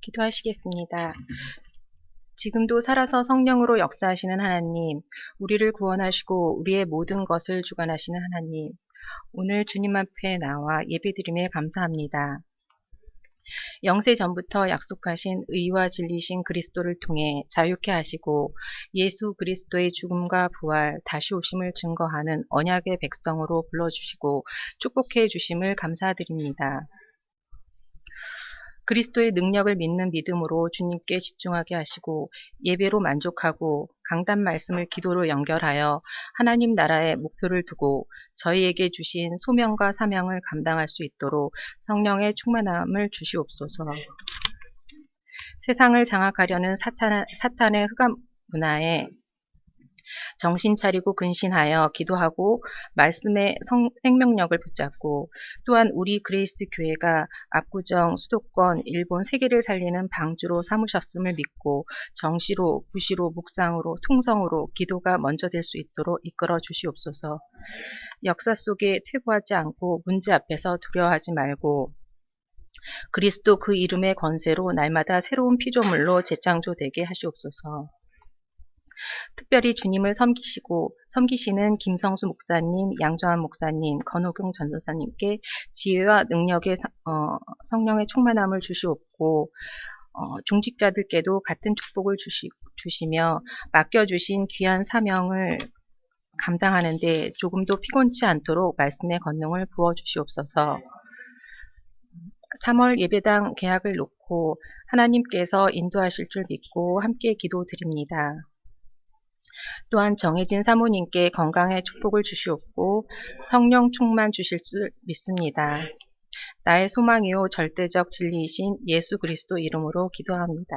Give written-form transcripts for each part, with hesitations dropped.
기도하시겠습니다. 지금도 살아서 성령으로 역사하시는 하나님, 우리를 구원하시고 우리의 모든 것을 주관하시는 하나님, 오늘 주님 앞에 나와 예배드림에 감사합니다. 영세 전부터 약속하신 의와 진리신 그리스도를 통해 자유케 하시고 예수 그리스도의 죽음과 부활, 다시 오심을 증거하는 언약의 백성으로 불러주시고 축복해 주심을 감사드립니다. 그리스도의 능력을 믿는 믿음으로 주님께 집중하게 하시고 예배로 만족하고 강단 말씀을 기도로 연결하여 하나님 나라의 목표를 두고 저희에게 주신 소명과 사명을 감당할 수 있도록 성령의 충만함을 주시옵소서. 세상을 장악하려는 사탄의 흑암 문화에 정신 차리고 근신하여 기도하고 말씀의 생명력을 붙잡고 또한 우리 그레이스 교회가 압구정, 수도권, 일본 세계를 살리는 방주로 삼으셨음을 믿고 정시로, 부시로, 묵상으로, 통성으로 기도가 먼저 될 수 있도록 이끌어 주시옵소서. 역사 속에 퇴보하지 않고 문제 앞에서 두려워하지 말고 그리스도 그 이름의 권세로 날마다 새로운 피조물로 재창조되게 하시옵소서. 특별히 주님을 섬기시는 김성수 목사님, 양조한 목사님, 건호경 전도사님께 지혜와 능력의 성령의 충만함을 주시옵고 중직자들께도 같은 축복을 주시며 맡겨주신 귀한 사명을 감당하는 데 조금도 피곤치 않도록 말씀의 권능을 부어주시옵소서. 3월 예배당 개학을 놓고 하나님께서 인도하실 줄 믿고 함께 기도드립니다. 또한 정혜진 사모님께 건강의 축복을 주시옵고 성령 충만 주실 줄 믿습니다. 나의 소망이요 절대적 진리이신 예수 그리스도 이름으로 기도합니다.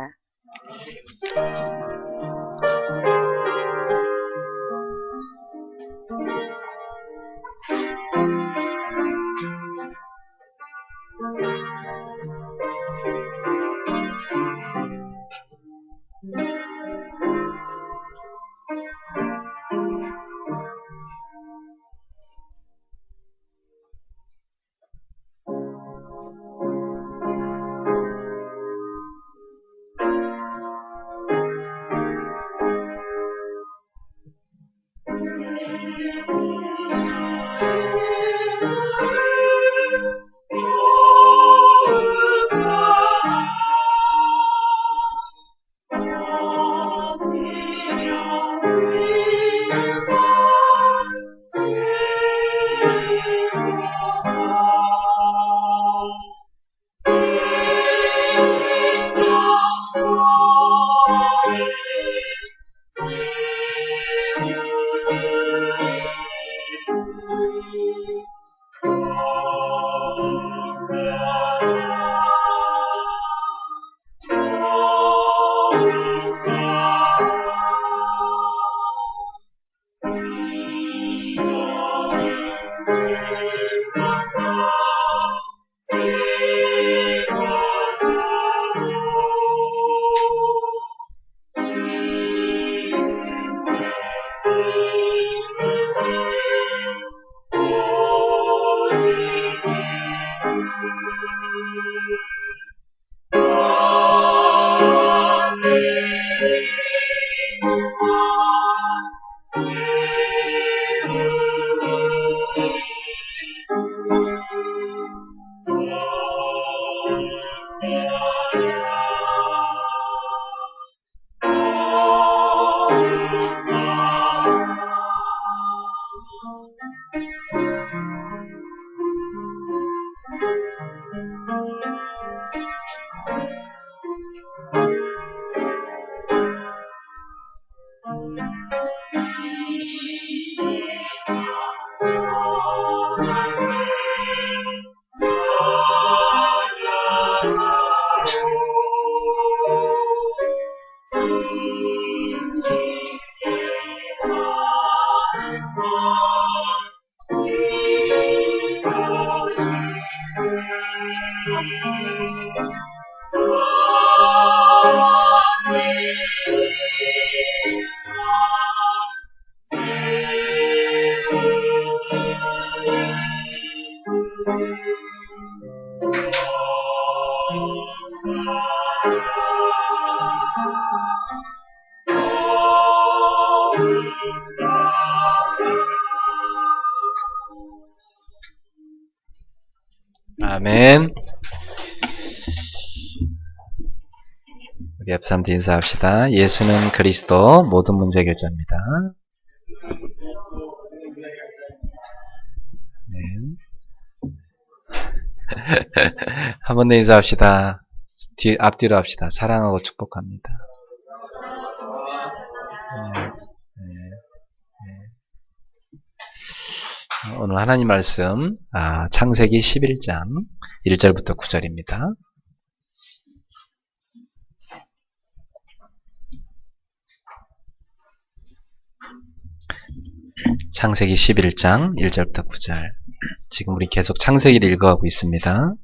아멘. 우리 옆사람들 인사합시다. 예수는 그리스도 모든 문제 해결자입니다. 아멘. 한 번 더 인사합시다. 앞뒤로 합시다. 사랑하고 축복합니다. 오늘 하나님 말씀 창세기 11장 1절부터 9절입니다. 창세기 11장 1절부터 9절. 지금 우리 계속 창세기를 읽어가고 있습니다.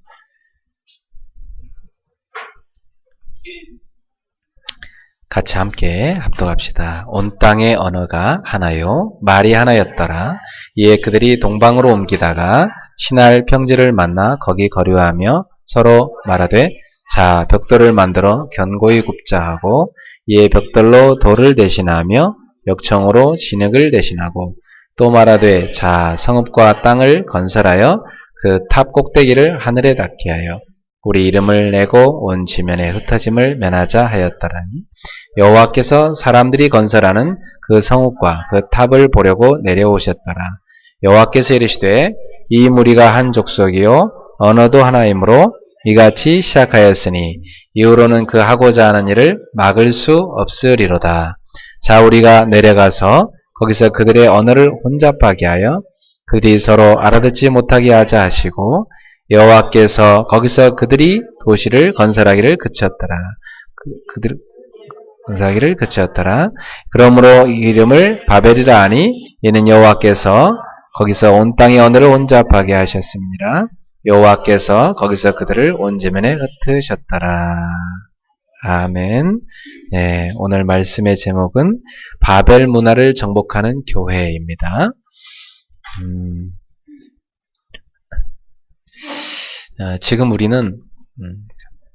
같이 함께 합독합시다. 온 땅의 언어가 하나요, 말이 하나였더라. 이에 그들이 동방으로 옮기다가 신할 평지를 만나 거기 거류하며 서로 말하되, 자, 벽돌을 만들어 견고히 굽자 하고, 이에 벽돌로 돌을 대신하며 역청으로 진흙을 대신하고, 또 말하되, 자, 성읍과 땅을 건설하여 그 탑 꼭대기를 하늘에 닿게 하여 우리 이름을 내고 온 지면에 흩어짐을 면하자 하였더라니, 여호와께서 사람들이 건설하는 그 성읍과 그 탑을 보려고 내려오셨더라. 여호와께서 이르시되, 이 무리가 한 족속이요 언어도 하나이므로 이같이 시작하였으니 이후로는 그 하고자 하는 일을 막을 수 없으리로다. 자, 우리가 내려가서 거기서 그들의 언어를 혼잡하게 하여 그들이 서로 알아듣지 못하게 하자 하시고, 여호와께서 거기서 그들이 도시를 건설하기를 그쳤더라. 건설하기를 그쳤더라. 그러므로 이 이름을 바벨이라 하니, 이는 여호와께서 거기서 온 땅의 언어를 혼잡하게 하셨습니다. 여호와께서 거기서 그들을 온 지면에 흩으셨더라. 아멘. 네, 오늘 말씀의 제목은 바벨 문화를 정복하는 교회입니다. 지금 우리는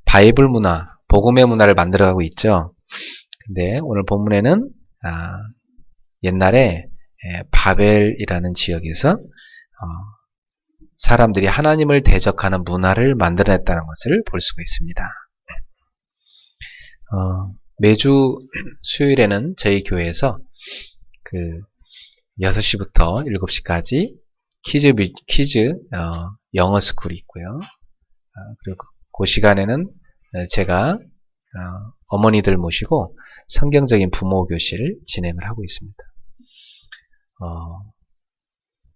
바이블 문화, 복음의 문화를 만들어가고 있죠. 근데 오늘 본문에는 옛날에 바벨이라는 지역에서 사람들이 하나님을 대적하는 문화를 만들어냈다는 것을 볼 수가 있습니다. 매주 수요일에는 저희 교회에서 6시부터 7시까지 퀴즈 영어 스쿨이 있고요. 그리고 그 시간에는 제가 어머니들 모시고 성경적인 부모 교실을 진행을 하고 있습니다.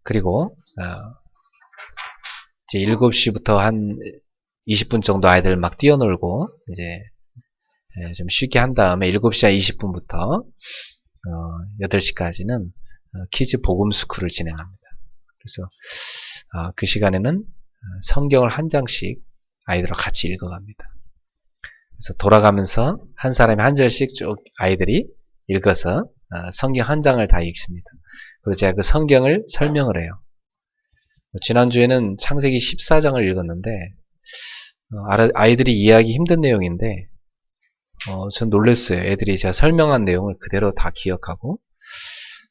그리고 이제 7시부터 한 20분 정도 아이들 막 뛰어놀고 이제 좀 쉬게 한 다음에 7시 한 20분부터 8시까지는 키즈 복음 스쿨을 진행합니다. 그래서 그 시간에는 성경을 한 장씩 아이들과 같이 읽어갑니다. 그래서 돌아가면서 한 사람이 한 절씩 쭉 아이들이 읽어서 성경 한 장을 다 읽습니다. 그리고 제가 그 성경을 설명을 해요. 지난주에는 창세기 14장을 읽었는데 아이들이 이해하기 힘든 내용인데 전 놀랐어요. 애들이 제가 설명한 내용을 그대로 다 기억하고,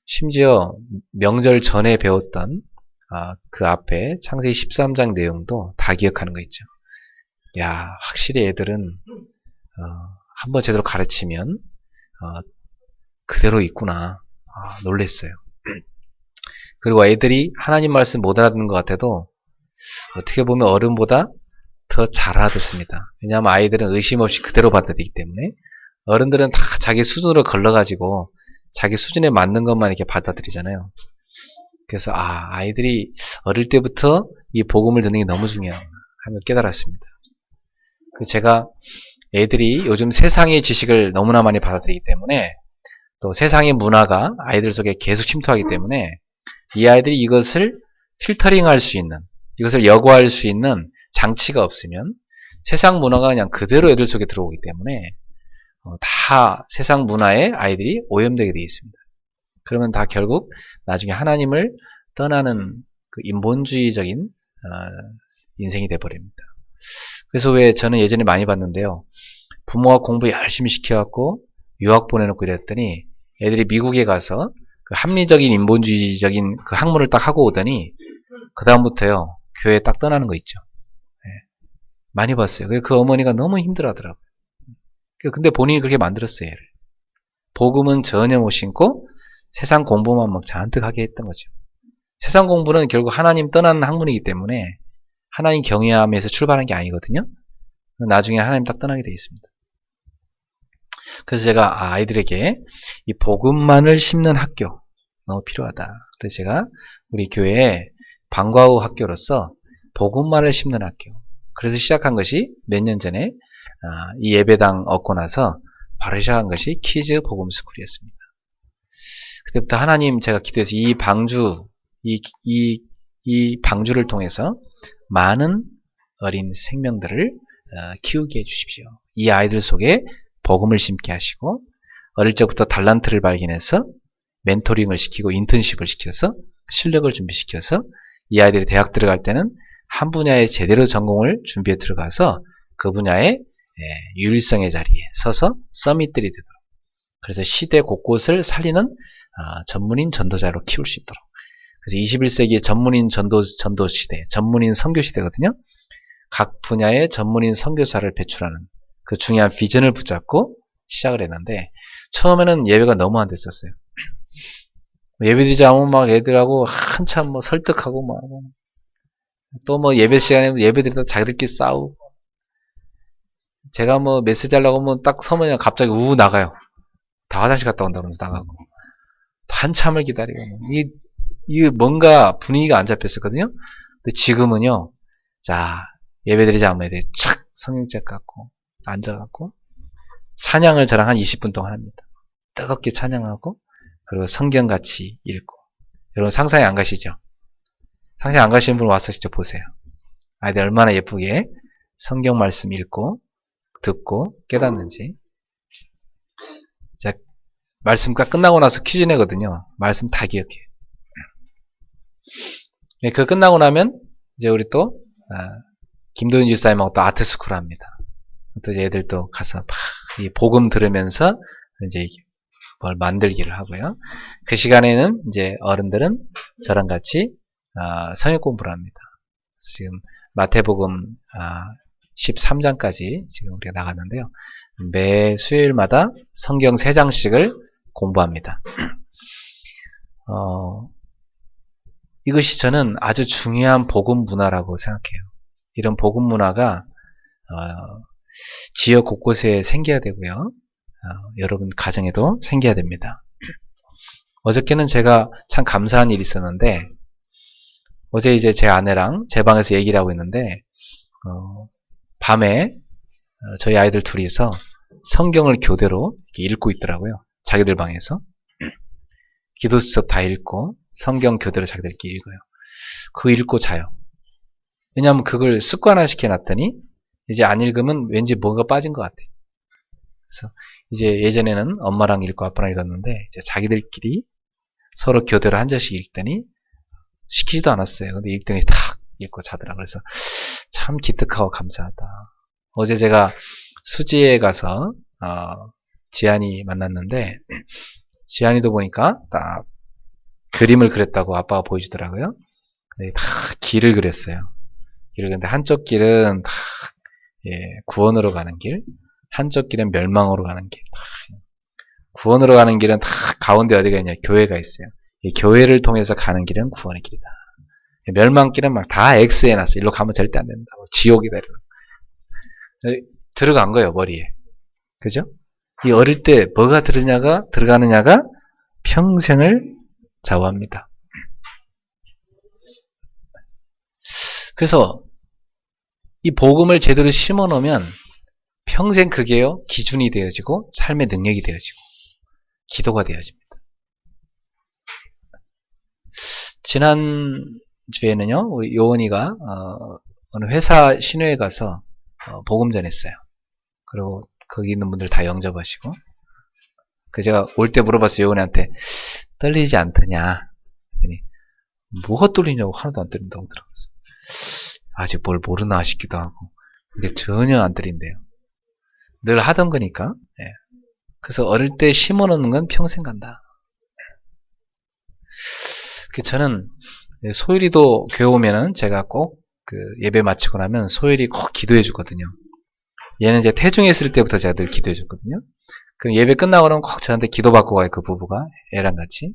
심지어 명절 전에 배웠던 그 앞에 창세기 13장 내용도 다 기억하는 거 있죠. 야, 확실히 애들은 한번 제대로 가르치면 그대로 있구나. 놀랬어요. 그리고 애들이 하나님 말씀 못 알아듣는 것 같아도 어떻게 보면 어른보다 더 잘 알아듣습니다. 왜냐하면 아이들은 의심 없이 그대로 받아들이기 때문에, 어른들은 다 자기 수준으로 걸러가지고 자기 수준에 맞는 것만 이렇게 받아들이잖아요. 그래서 아이들이 어릴 때부터 이 복음을 듣는 게 너무 중요하구나 하는 걸 깨달았습니다. 제가 애들이 요즘 세상의 지식을 너무나 많이 받아들이기 때문에, 또 세상의 문화가 아이들 속에 계속 침투하기 때문에 이 아이들이 이것을 필터링할 수 있는, 이것을 여과할 수 있는 장치가 없으면 세상 문화가 그냥 그대로 애들 속에 들어오기 때문에 다 세상 문화에 아이들이 오염되게 되어 있습니다. 그러면 다 결국 나중에 하나님을 떠나는 그 인본주의적인 인생이 돼버립니다. 그래서 왜 저는 예전에 많이 봤는데요, 부모가 공부 열심히 시켜갖고 유학 보내놓고 이랬더니 애들이 미국에 가서 그 합리적인 인본주의적인 그 학문을 딱 하고 오더니 그 다음부터요 교회 딱 떠나는 거 있죠. 많이 봤어요. 그 어머니가 너무 힘들어 하더라고요. 근데 본인이 그렇게 만들었어요, 얘를. 복음은 전혀 못 신고 세상 공부만 막 잔뜩 하게 했던 거죠. 세상 공부는 결국 하나님 떠나는 학문이기 때문에 하나님 경외함에서 출발한 게 아니거든요. 나중에 하나님 딱 떠나게 되어 있습니다. 그래서 제가 아이들에게 이 복음만을 심는 학교 너무 필요하다. 그래서 제가 우리 교회에 방과 후 학교로서 복음만을 심는 학교. 그래서 시작한 것이 몇 년 전에 이 예배당 얻고 나서 바로 시작한 것이 키즈 복음 스쿨이었습니다. 그때부터 하나님 제가 기도해서 이 방주, 이 방주를 통해서 많은 어린 생명들을 키우게 해주십시오. 이 아이들 속에 복음을 심게 하시고 어릴 적부터 달란트를 발견해서 멘토링을 시키고 인턴십을 시켜서 실력을 준비시켜서 이 아이들이 대학 들어갈 때는 한 분야에 제대로 전공을 준비해 들어가서 그 분야의 유일성의 자리에 서서 서밋들이 되도록, 그래서 시대 곳곳을 살리는 전문인 전도자로 키울 수 있도록. 그래서 21세기의 전문인 전도 시대, 전문인 선교 시대거든요. 각 분야의 전문인 선교사를 배출하는 그 중요한 비전을 붙잡고 시작을 했는데, 처음에는 예배가 너무 안 됐었어요. 예배드리자 하면 막 애들하고 한참 뭐 설득하고 막, 또 뭐 예배 시간에 예배드리다 자기들끼리 싸우고, 제가 뭐 메시지 하려고 하면 딱 서면 갑자기 우 나가요. 다 화장실 갔다 온다 그러면서 나가고, 한참을 기다리고, 이 뭔가 분위기가 안 잡혔었거든요. 근데 지금은요, 자, 예배드리자 하면 애들이 착 성경책 갖고 앉아갖고 찬양을 저랑 한 20분 동안 합니다. 뜨겁게 찬양하고, 그리고 성경 같이 읽고. 여러분 상상이 안 가시죠? 상상이 안 가시는 분 와서 직접 보세요. 아이들 얼마나 예쁘게 성경 말씀 읽고 듣고 깨닫는지. 자, 말씀 딱 끝나고 나서 퀴즈 내거든요. 말씀 다 기억해요. 네, 그거 끝나고 나면 이제 우리 또 김도윤 집사님하고 또 아트스쿨 합니다. 또 이제 애들 또 가서 막 이 복음 들으면서 이제 뭘 만들기를 하고요. 그 시간에는 이제 어른들은 저랑 같이 성역 공부를 합니다. 지금 마태복음 13장까지 지금 우리가 나갔는데요. 매 수요일마다 성경 3장씩을 공부합니다. 이것이 저는 아주 중요한 복음 문화라고 생각해요. 이런 복음 문화가 지역 곳곳에 생겨야 되고요. 여러분 가정에도 생겨야 됩니다. 어저께는 제가 참 감사한 일이 있었는데, 어제 이제 제 아내랑 제 방에서 얘기를 하고 있는데, 밤에 저희 아이들 둘이서 성경을 교대로 읽고 있더라고요. 자기들 방에서. 기도 수첩 다 읽고 성경 교대로 자기들끼리 읽어요. 그거 읽고 자요. 왜냐하면 그걸 습관화 시켜놨더니 이제 안 읽으면 왠지 뭔가 빠진 것 같아요. 그래서 이제 예전에는 엄마랑 읽고 아빠랑 읽었는데, 이제 자기들끼리 서로 교대로 한 절씩 읽더니 시키지도 않았어요. 근데 읽더니 탁 읽고 자더라고요. 그래서 참 기특하고 감사하다. 어제 제가 수지에 가서 지안이 만났는데, 지안이도 보니까 딱 그림을 그렸다고 아빠가 보여주더라고요. 다 길을 그렸어요. 길을 그렸는데 한쪽 길은 다 구원으로 가는 길, 한쪽 길은 멸망으로 가는 길. 구원으로 가는 길은 다 가운데 어디가 있냐, 교회가 있어요. 이 교회를 통해서 가는 길은 구원의 길이다. 멸망길은 막 다 X 해놨어요. 일로 가면 절대 안 된다. 지옥이다. 들어간 거예요, 머리에. 그죠? 이 어릴 때 뭐가 들어가느냐가 평생을 좌우합니다. 그래서 이 복음을 제대로 심어 놓으면 평생 그게요, 기준이 되어지고 삶의 능력이 되어지고 기도가 되어집니다. 지난주에는요, 우리 요원이가 어느 회사 신회에 가서 복음 전했어요. 그리고 거기 있는 분들 다 영접하시고, 제가 올 때 물어봤어요. 요원이한테 떨리지 않더냐. 그랬더니 뭐가 떨리냐고, 하나도 안 떨린다고 들어갔어요. 아직 뭘 모르나 싶기도 하고. 근데 전혀 안 떨린대요. 늘 하던 거니까. 예. 그래서 어릴 때 심어놓는 건 평생 간다. 저는 소율이도 교회 오면은 제가 꼭 그 예배 마치고 나면 소율이 꼭 기도해 주거든요. 얘는 이제 태중했을 때부터 제가 늘 기도해 줬거든요. 그럼 예배 끝나고 나면 꼭 저한테 기도받고 가요. 그 부부가 애랑 같이.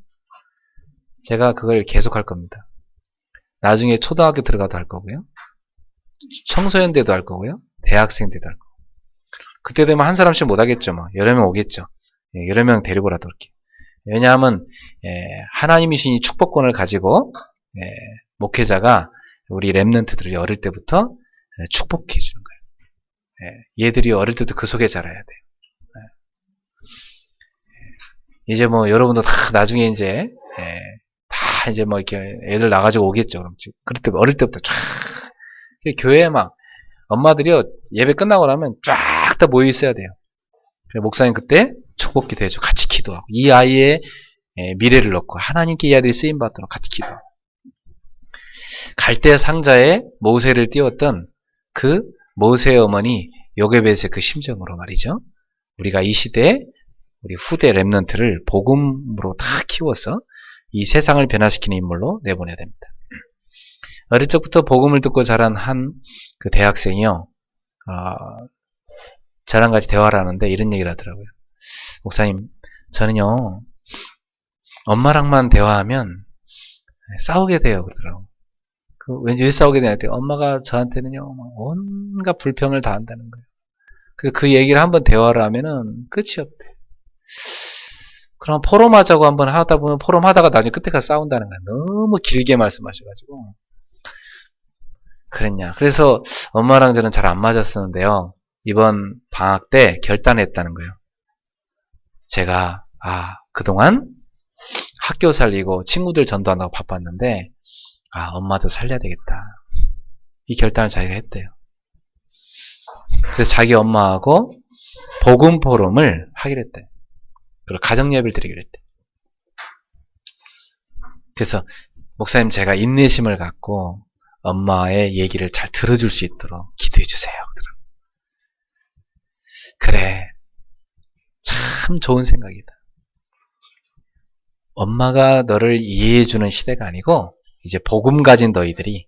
제가 그걸 계속 할 겁니다. 나중에 초등학교 들어가도 할 거고요. 청소년 때도 할 거고요. 대학생 때도 할 거고. 그때 되면 한 사람씩 못 하겠죠. 뭐 여러 명 오겠죠. 여러 명 데리고라도 이렇게. 왜냐하면 하나님이신 축복권을 가지고 목회자가 우리 랩런트들이 어릴 때부터 축복해 주는 거예요. 얘들이 어릴 때부터 그 속에 자라야 돼요. 이제 뭐 여러분도 다 나중에 이제 다 이제 뭐 이렇게 애들 나가지고 오겠죠. 그럼 그럴 때 어릴 때부터 쫙 교회에 막 엄마들이요 예배 끝나고 나면 쫙 다 모여 있어야 돼요. 목사님 그때 축복 기도해주고 같이 기도하고 이 아이의 미래를 놓고 하나님께 이 아이들이 쓰임 받도록 같이 기도하고 갈대 상자에 모세를 띄웠던 그 모세의 어머니 요게벳의 그 심정으로 말이죠. 우리가 이 시대에 우리 후대 랩런트를 복음으로 다 키워서 이 세상을 변화시키는 인물로 내보내야 됩니다. 어릴 적부터 복음을 듣고 자란 한 그 대학생이요. 저랑 같이 대화를 하는데 이런 얘기를 하더라고요. 목사님, 저는요, 엄마랑만 대화하면 싸우게 돼요. 그러더라고요. 왠지 왜 싸우게 되냐 했더니 엄마가 저한테는요, 온갖 불평을 다 한다는 거예요. 그 얘기를 한번 대화를 하면은 끝이 없대. 그럼 포럼하자고 한번 하다 보면 포럼하다가 나중에 끝에 가서 싸운다는 거야. 너무 길게 말씀하셔가지고. 그랬냐. 그래서 엄마랑 저는 잘 안 맞았었는데요. 이번 방학 때 결단했다는 거예요. 제가 그동안 학교 살리고 친구들 전도한다고 바빴는데 엄마도 살려야 되겠다. 이 결단을 자기가 했대요. 그래서 자기 엄마하고 복음 포럼을 하기로 했대. 그리고 가정 예배를 드리기로 했대. 그래서 목사님 제가 인내심을 갖고 엄마의 얘기를 잘 들어줄 수 있도록 기도해 주세요. 그래. 참 좋은 생각이다. 엄마가 너를 이해해주는 시대가 아니고 이제 복음 가진 너희들이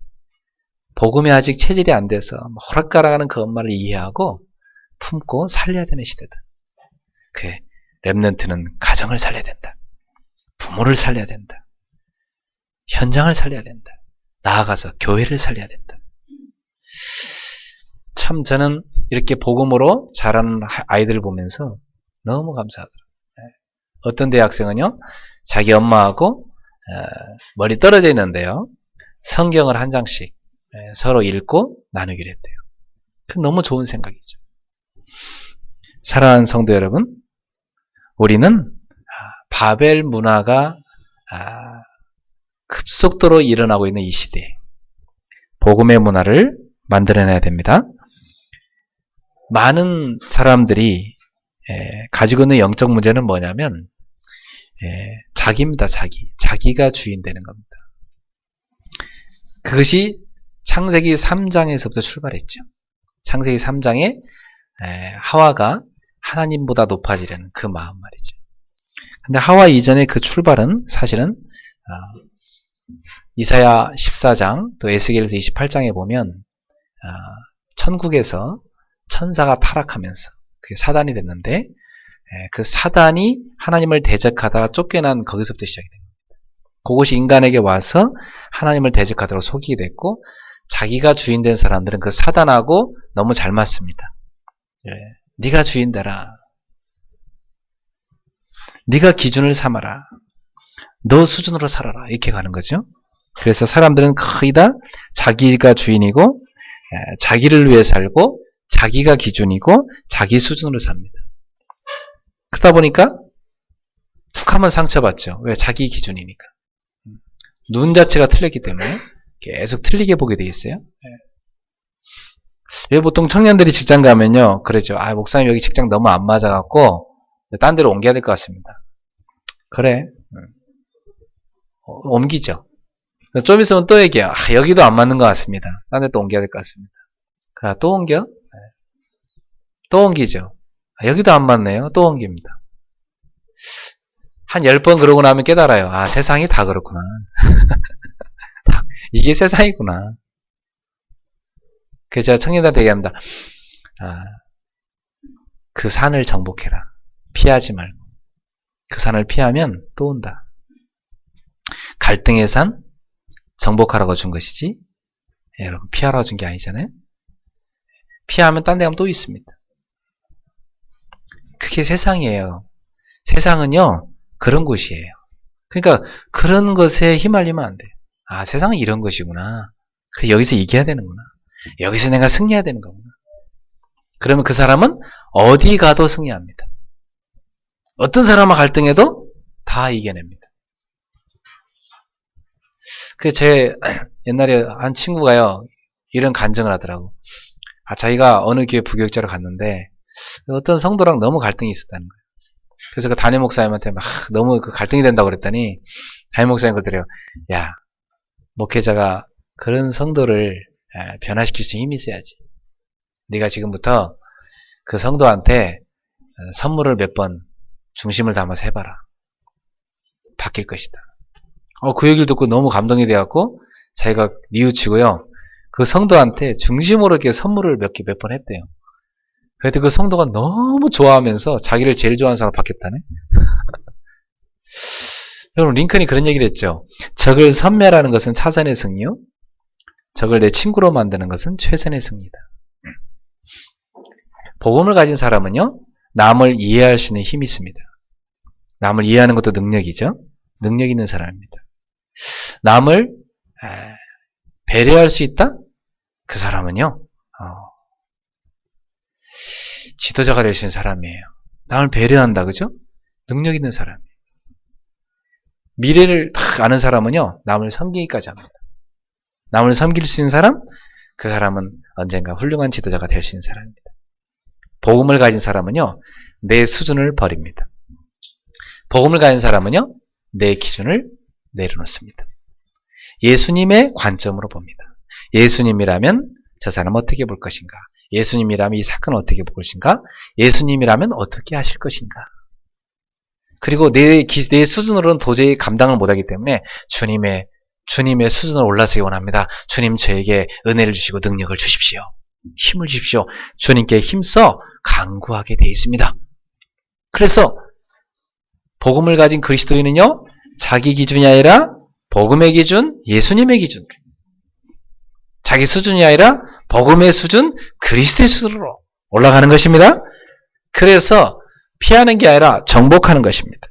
복음에 아직 체질이 안 돼서 호락가락하는 그 엄마를 이해하고 품고 살려야 되는 시대다. 그래. 랩런트는 가정을 살려야 된다. 부모를 살려야 된다. 현장을 살려야 된다. 나아가서 교회를 살려야 된다. 참 저는 이렇게 복음으로 자라는 아이들을 보면서 너무 감사하더라고요. 어떤 대학생은요. 자기 엄마하고 멀리 떨어져 있는데요. 성경을 한 장씩 서로 읽고 나누기로 했대요. 그건 너무 좋은 생각이죠. 사랑하는 성도 여러분, 우리는 바벨 문화가 급속도로 일어나고 있는 이 시대에 복음의 문화를 만들어내야 됩니다. 많은 사람들이 가지고 있는 영적 문제는 뭐냐면 자기입니다. 자기가 주인 되는 겁니다. 그것이 창세기 3장에서부터 출발했죠. 창세기 3장에 하와가 하나님보다 높아지려는 그 마음 말이죠. 근데 하와 이전의 그 출발은 사실은 이사야 14장 또 에스겔서 28장에 보면 천국에서 천사가 타락하면서 그게 사단이 됐는데 그 사단이 하나님을 대적하다가 쫓겨난 거기서부터 시작이 됩니다. 그것이 인간에게 와서 하나님을 대적하도록 속이게 됐고 자기가 주인 된 사람들은 그 사단하고 너무 잘 맞습니다. 네가 주인 되라. 네가 기준을 삼아라. 너 수준으로 살아라. 이렇게 가는 거죠. 그래서 사람들은 거의 다 자기가 주인이고 자기를 위해 살고 자기가 기준이고 자기 수준으로 삽니다. 그러다 보니까 툭 하면 상처받죠. 왜? 자기 기준이니까. 눈 자체가 틀렸기 때문에 계속 틀리게 보게 돼 있어요. 왜 보통 청년들이 직장 가면요. 그러죠. 목사님 여기 직장 너무 안 맞아갖고 딴 데로 옮겨야 될 것 같습니다. 그래. 옮기죠. 좀 있으면 또 얘기해요. 여기도 안 맞는 것 같습니다. 딴 데 또 옮겨야 될 것 같습니다. 또 옮겨? 또 옮기죠. 여기도 안 맞네요. 또 옮깁니다. 한 10번 그러고 나면 깨달아요. 세상이 다 그렇구나. 이게 세상이구나. 그래서 제가 청년들한테 얘기합니다. 그 산을 정복해라. 피하지 말고. 그 산을 피하면 또 온다. 갈등의 산 정복하라고 준 것이지, 여러분 피하라고 준 게 아니잖아요. 피하면 딴 데 가면 또 있습니다. 그게 세상이에요. 세상은요 그런 곳이에요. 그러니까 그런 것에 휘말리면 안 돼요. 아, 세상은 이런 것이구나. 그래서 여기서 이겨야 되는구나. 여기서 내가 승리해야 되는 거구나. 그러면 그 사람은 어디 가도 승리합니다. 어떤 사람과 갈등해도 다 이겨냅니다. 그 제 옛날에 한 친구가요 이런 간증을 하더라고. 자기가 어느 교회 부교육자로 갔는데 어떤 성도랑 너무 갈등이 있었다는 거예요. 그래서 그 담임 목사님한테 막 너무 그 갈등이 된다고 그랬더니 담임 목사님 그러더래요. 야, 목회자가 그런 성도를 변화시킬 수 있는 힘이 있어야지. 네가 지금부터 그 성도한테 선물을 몇 번 중심을 담아서 해봐라. 바뀔 것이다. 그 얘기를 듣고 너무 감동이 돼갖고 자기가 뉘우치고요. 그 성도한테 중심으로 이렇게 선물을 몇 번 했대요. 그래도 그 성도가 너무 좋아하면서 자기를 제일 좋아하는 사람으로 바뀌었다네. 여러분 링컨이 그런 얘기를 했죠. 적을 섬멸하는 것은 차선의 승리요. 적을 내 친구로 만드는 것은 최선의 승리다. 복음을 가진 사람은요. 남을 이해할 수 있는 힘이 있습니다. 남을 이해하는 것도 능력이죠. 능력 있는 사람입니다. 남을 배려할 수 있다? 그 사람은요. 지도자가 될 수 있는 사람이에요. 남을 배려한다. 그죠? 능력 있는 사람이에요. 미래를 딱 아는 사람은요. 남을 섬기기까지 합니다. 남을 섬길 수 있는 사람? 그 사람은 언젠가 훌륭한 지도자가 될 수 있는 사람입니다. 복음을 가진 사람은요. 내 수준을 버립니다. 복음을 가진 사람은요. 내 기준을 내려놓습니다. 예수님의 관점으로 봅니다. 예수님이라면 저 사람 어떻게 볼 것인가? 예수님이라면 이 사건을 어떻게 볼 것인가? 예수님이라면 어떻게 하실 것인가? 그리고 내 수준으로는 도저히 감당을 못하기 때문에 주님의 수준으로 올라서기 원합니다. 주님 저에게 은혜를 주시고 능력을 주십시오. 힘을 주십시오. 주님께 힘써 간구하게 되어 있습니다. 그래서 복음을 가진 그리스도인은요. 자기 기준이 아니라 복음의 기준, 예수님의 기준. 자기 수준이 아니라 복음의 수준, 그리스도의 수준으로 올라가는 것입니다. 그래서 피하는 게 아니라 정복하는 것입니다.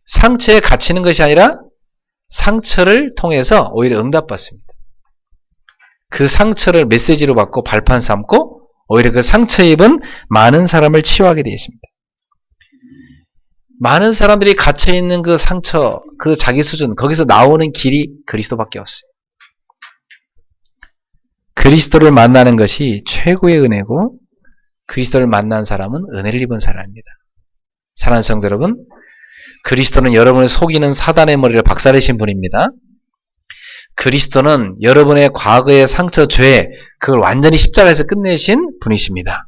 상처에 갇히는 것이 아니라 상처를 통해서 오히려 응답받습니다. 그 상처를 메시지로 받고 발판 삼고 오히려 그 상처 입은 많은 사람을 치유하게 되어 있습니다. 많은 사람들이 갇혀있는 그 상처, 그 자기 수준, 거기서 나오는 길이 그리스도밖에 없어요. 그리스도를 만나는 것이 최고의 은혜고 그리스도를 만난 사람은 은혜를 입은 사람입니다. 사랑하는 성도 여러분, 그리스도는 여러분을 속이는 사단의 머리를 박살내신 분입니다. 그리스도는 여러분의 과거의 상처, 죄, 그걸 완전히 십자가에서 끝내신 분이십니다.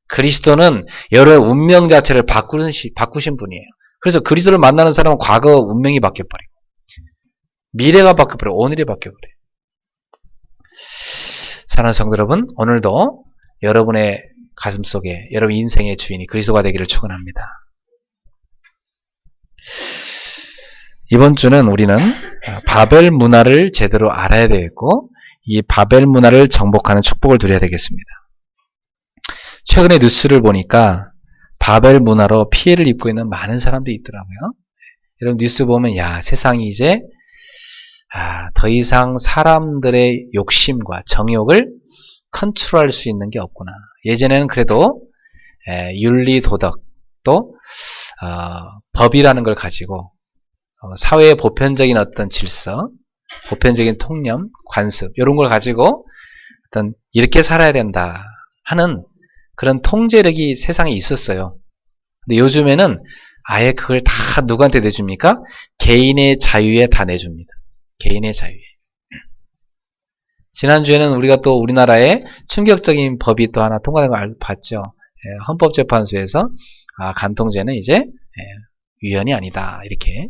그리스도는 여러분의 운명 자체를 바꾸신 분이에요. 그래서 그리스도를 만나는 사람은 과거 운명이 바뀌어버리고 미래가 바뀌어버리고 오늘이 바뀌어버려요. 사랑하는 성도 여러분, 오늘도 여러분의 가슴속에 여러분 인생의 주인이 그리스도가 되기를 축원합니다. 이번 주는 우리는 바벨 문화를 제대로 알아야 되겠고 이 바벨 문화를 정복하는 축복을 누려야 되겠습니다. 최근에 뉴스를 보니까 바벨 문화로 피해를 입고 있는 많은 사람들이 있더라고요. 여러분 뉴스 보면 세상이 이제 더 이상 사람들의 욕심과 정욕을 컨트롤할 수 있는 게 없구나. 예전에는 그래도 윤리 도덕 또 법이라는 걸 가지고 사회의 보편적인 어떤 질서, 보편적인 통념, 관습 이런 걸 가지고 어떤 이렇게 살아야 된다 하는 그런 통제력이 세상에 있었어요. 근데 요즘에는 아예 그걸 다 누구한테 내줍니까? 개인의 자유에 다 내줍니다. 개인의 자유에. 지난주에는 우리가 또 우리나라에 충격적인 법이 또 하나 통과된 걸 봤죠. 헌법재판소에서 간통죄는 이제 위헌이 아니다 이렇게.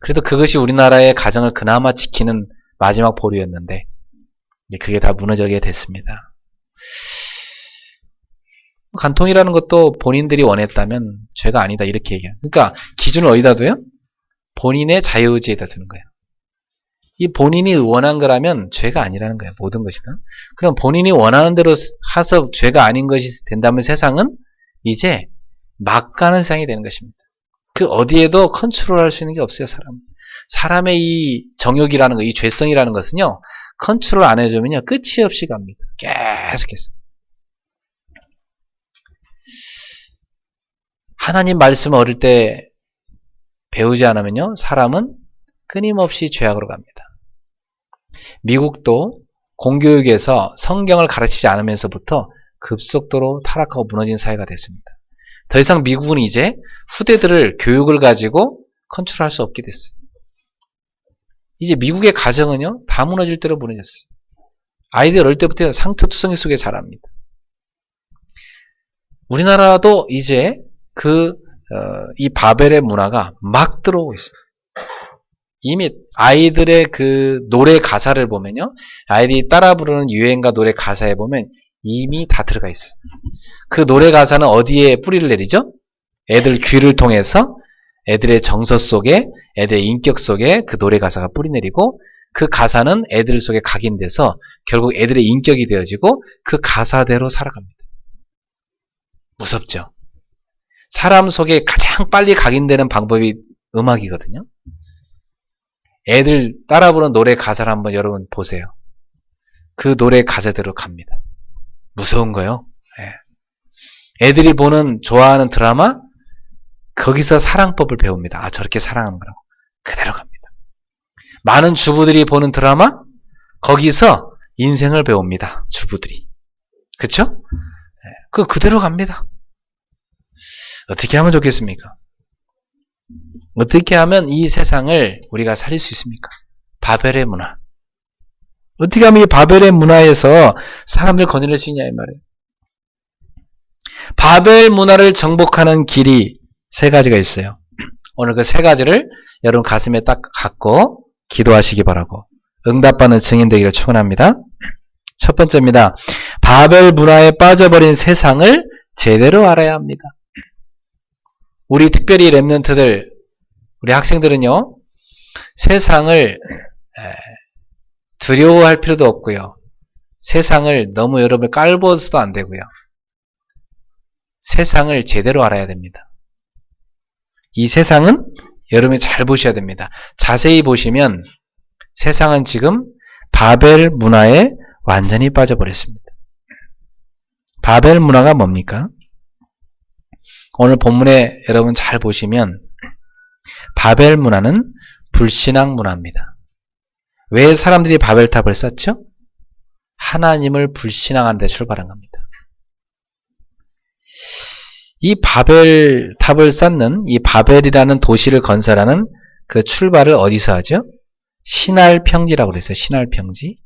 그래도 그것이 우리나라의 가정을 그나마 지키는 마지막 보루였는데 그게 다 무너지게 됐습니다. 간통이라는 것도 본인들이 원했다면 죄가 아니다 이렇게 얘기해요. 그러니까 기준을 어디다 둬요? 본인의 자유의지에다 두는 거예요. 이 본인이 원한 거라면 죄가 아니라는 거예요. 모든 것이 다. 그럼 본인이 원하는 대로 해서 죄가 아닌 것이 된다면 세상은 이제 막 가는 세상이 되는 것입니다. 그 어디에도 컨트롤할 수 있는 게 없어요. 사람의 이 정욕이라는 거, 이 죄성이라는 것은요, 컨트롤 안 해주면요 끝이 없이 갑니다. 계속해서. 하나님 말씀을 어릴 때 배우지 않으면요 사람은 끊임없이 죄악으로 갑니다. 미국도 공교육에서 성경을 가르치지 않으면서부터 급속도로 타락하고 무너진 사회가 됐습니다. 더 이상 미국은 이제 후대들을 교육을 가지고 컨트롤할 수 없게 됐어요. 이제 미국의 가정은요 다 무너질 대로 무너졌어요. 아이들 어릴 때부터 상투투성이 속에 자랍니다. 우리나라도 이제 이 바벨의 문화가 막 들어오고 있습니다. 이미 아이들의 그 노래 가사를 보면요. 아이들이 따라 부르는 유행가 노래 가사에 보면 이미 다 들어가 있어요. 그 노래 가사는 어디에 뿌리를 내리죠? 애들 귀를 통해서 애들의 정서 속에, 애들의 인격 속에 그 노래 가사가 뿌리 내리고 그 가사는 애들 속에 각인돼서 결국 애들의 인격이 되어지고 그 가사대로 살아갑니다. 무섭죠? 사람 속에 가장 빨리 각인되는 방법이 음악이거든요. 애들 따라 부르는 노래 가사를 한번 여러분 보세요. 그 노래 가사대로 갑니다. 무서운 거요. 애들이 보는 좋아하는 드라마 거기서 사랑법을 배웁니다. 아 저렇게 사랑하는 거라고. 그대로 갑니다. 많은 주부들이 보는 드라마 거기서 인생을 배웁니다. 주부들이. 그쵸? 그대로 갑니다. 어떻게 하면 좋겠습니까? 어떻게 하면 이 세상을 우리가 살릴 수 있습니까? 바벨의 문화. 어떻게 하면 이 바벨의 문화에서 사람들 건져낼 수 있냐 이 말이에요. 바벨 문화를 정복하는 길이 세 가지가 있어요. 오늘 그 세 가지를 여러분 가슴에 딱 갖고 기도하시기 바라고 응답받는 증인 되기를 축원합니다. 첫 번째입니다. 바벨 문화에 빠져버린 세상을 제대로 알아야 합니다. 우리 특별히 랩런트들, 우리 학생들은요, 세상을 두려워할 필요도 없고요. 세상을 너무 여러분 깔보서도 안 되고요. 세상을 제대로 알아야 됩니다. 이 세상은 여러분이 잘 보셔야 됩니다. 자세히 보시면 세상은 지금 바벨 문화에 완전히 빠져버렸습니다. 바벨 문화가 뭡니까? 오늘 본문에 여러분 잘 보시면 바벨 문화는 불신앙 문화입니다. 왜 사람들이 바벨탑을 쌓죠? 하나님을 불신앙하는 데 출발한 겁니다. 이 바벨탑을 쌓는 이 바벨이라는 도시를 건설하는 그 출발을 어디서 하죠? 시날 평지라고 그랬어요. 시날 평지.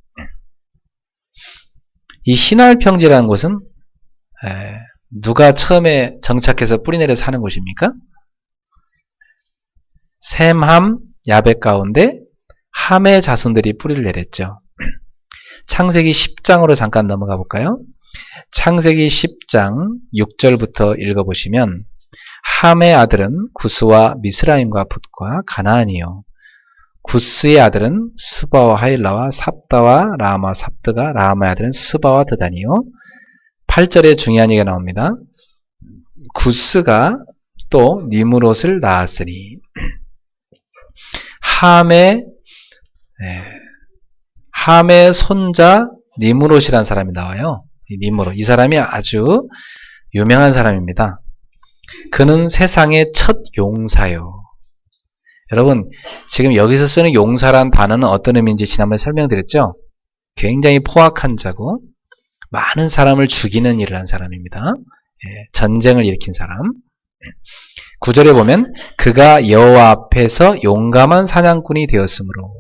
이 시날 평지라는 곳은 누가 처음에 정착해서 뿌리내려 사는 곳입니까? 셈, 함, 야벳 가운데 함의 자손들이 뿌리를 내렸죠. 창세기 10장으로 잠깐 넘어가 볼까요? 창세기 10장 6절부터 읽어보시면 함의 아들은 구스와 미스라임과 붓과 가나안이요. 구스의 아들은 스바와 하일라와 삽다와 라마 삽드가 라마의 아들은 스바와 드다니요. 8절에 중요한 얘기가 나옵니다. 구스가 또 니므롯을 낳았으니 함의 손자 니므롯이라는 사람이 나와요. 니므롯. 이 사람이 아주 유명한 사람입니다. 그는 세상의 첫 용사요. 여러분, 지금 여기서 쓰는 용사란 단어는 어떤 의미인지 지난번에 설명드렸죠? 굉장히 포악한 자고 많은 사람을 죽이는 일을 한 사람입니다. 전쟁을 일으킨 사람. 9절에 보면 그가 여호와 앞에서 용감한 사냥꾼이 되었으므로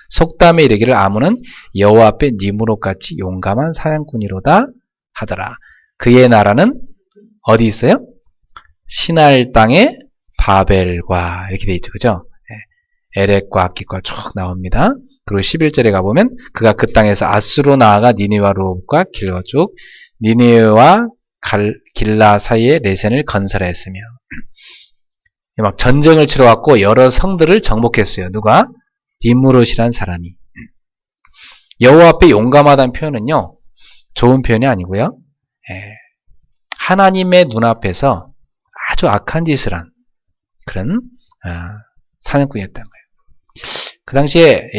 속담에 이르기를 아문은 여호와 앞에 니므롯같이 용감한 사냥꾼이로다 하더라. 그의 나라는 어디 있어요? 시날 땅의 바벨과 이렇게 돼 있죠. 그죠? 에렉과 악깃과 쭉 나옵니다. 그리고 11절에 가보면 그가 그 땅에서 아스로 나아가 니느웨와 르홉과 길거죽 니느웨와 길라 사이에 레센을 건설하였으며 막 전쟁을 치러갖고 여러 성들을 정복했어요. 누가? 니므롯이라는 사람이. 여호와 앞에 용감하다는 표현은요, 좋은 표현이 아니고요. 하나님의 눈앞에서 아주 악한 짓을 한 그런 사냥꾼이었다는 거예요. 그 당시에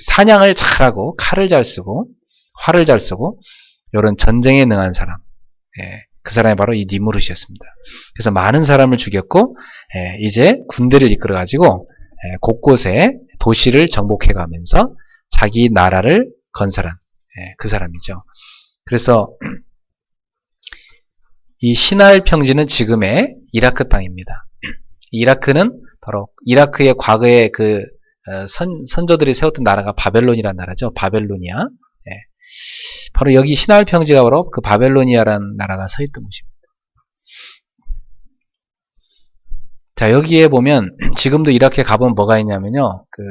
사냥을 잘하고 칼을 잘 쓰고 활을 잘 쓰고 이런 전쟁에 능한 사람, 그 사람이 바로 이 니므롯이었습니다. 그래서 많은 사람을 죽였고 이제 군대를 이끌어가지고 곳곳에 도시를 정복해가면서 자기 나라를 건설한 그 사람이죠. 그래서 이 시나일 평지는 지금의 이라크 땅입니다. 이라크는 바로 이라크의 과거에 그 선조들이 세웠던 나라가 바벨론이라는 나라죠. 바벨로니아. 바로 여기 시나일 평지가 바로 그 바벨로니아라는 나라가 서 있던 곳입니다. 자, 여기에 보면 지금도 이라크에 가보면 뭐가 있냐면요. 그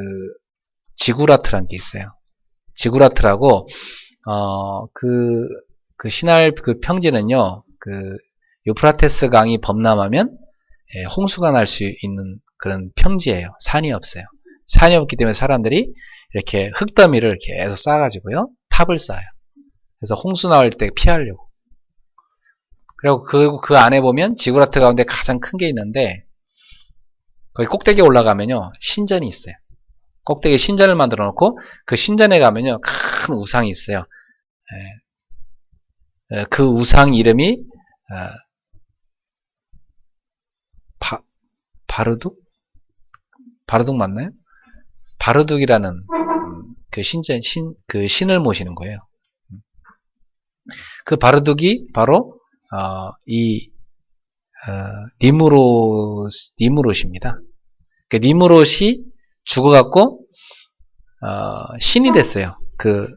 지구라트라는 게 있어요. 지구라트라고 그 시나일 그 평지는요. 그 유프라테스 강이 범람하면 홍수가 날 수 있는 그런 평지예요. 산이 없어요. 산이 없기 때문에 사람들이 이렇게 흙더미를 계속 쌓아가지고요. 탑을 쌓아요. 그래서 홍수 나올 때 피하려고. 그리고 그 안에 보면 지구라트 가운데 가장 큰 게 있는데 거기 꼭대기에 올라가면요. 신전이 있어요. 꼭대기에 신전을 만들어 놓고 그 신전에 가면요. 큰 우상이 있어요. 그 우상 이름이 바르둑? 바르둑 맞나요? 바르둑이라는 그 그 신을 모시는 거예요. 그 바르둑이 바로 이 니므롯입니다. 그 니므롯이 죽어갖고 신이 됐어요. 그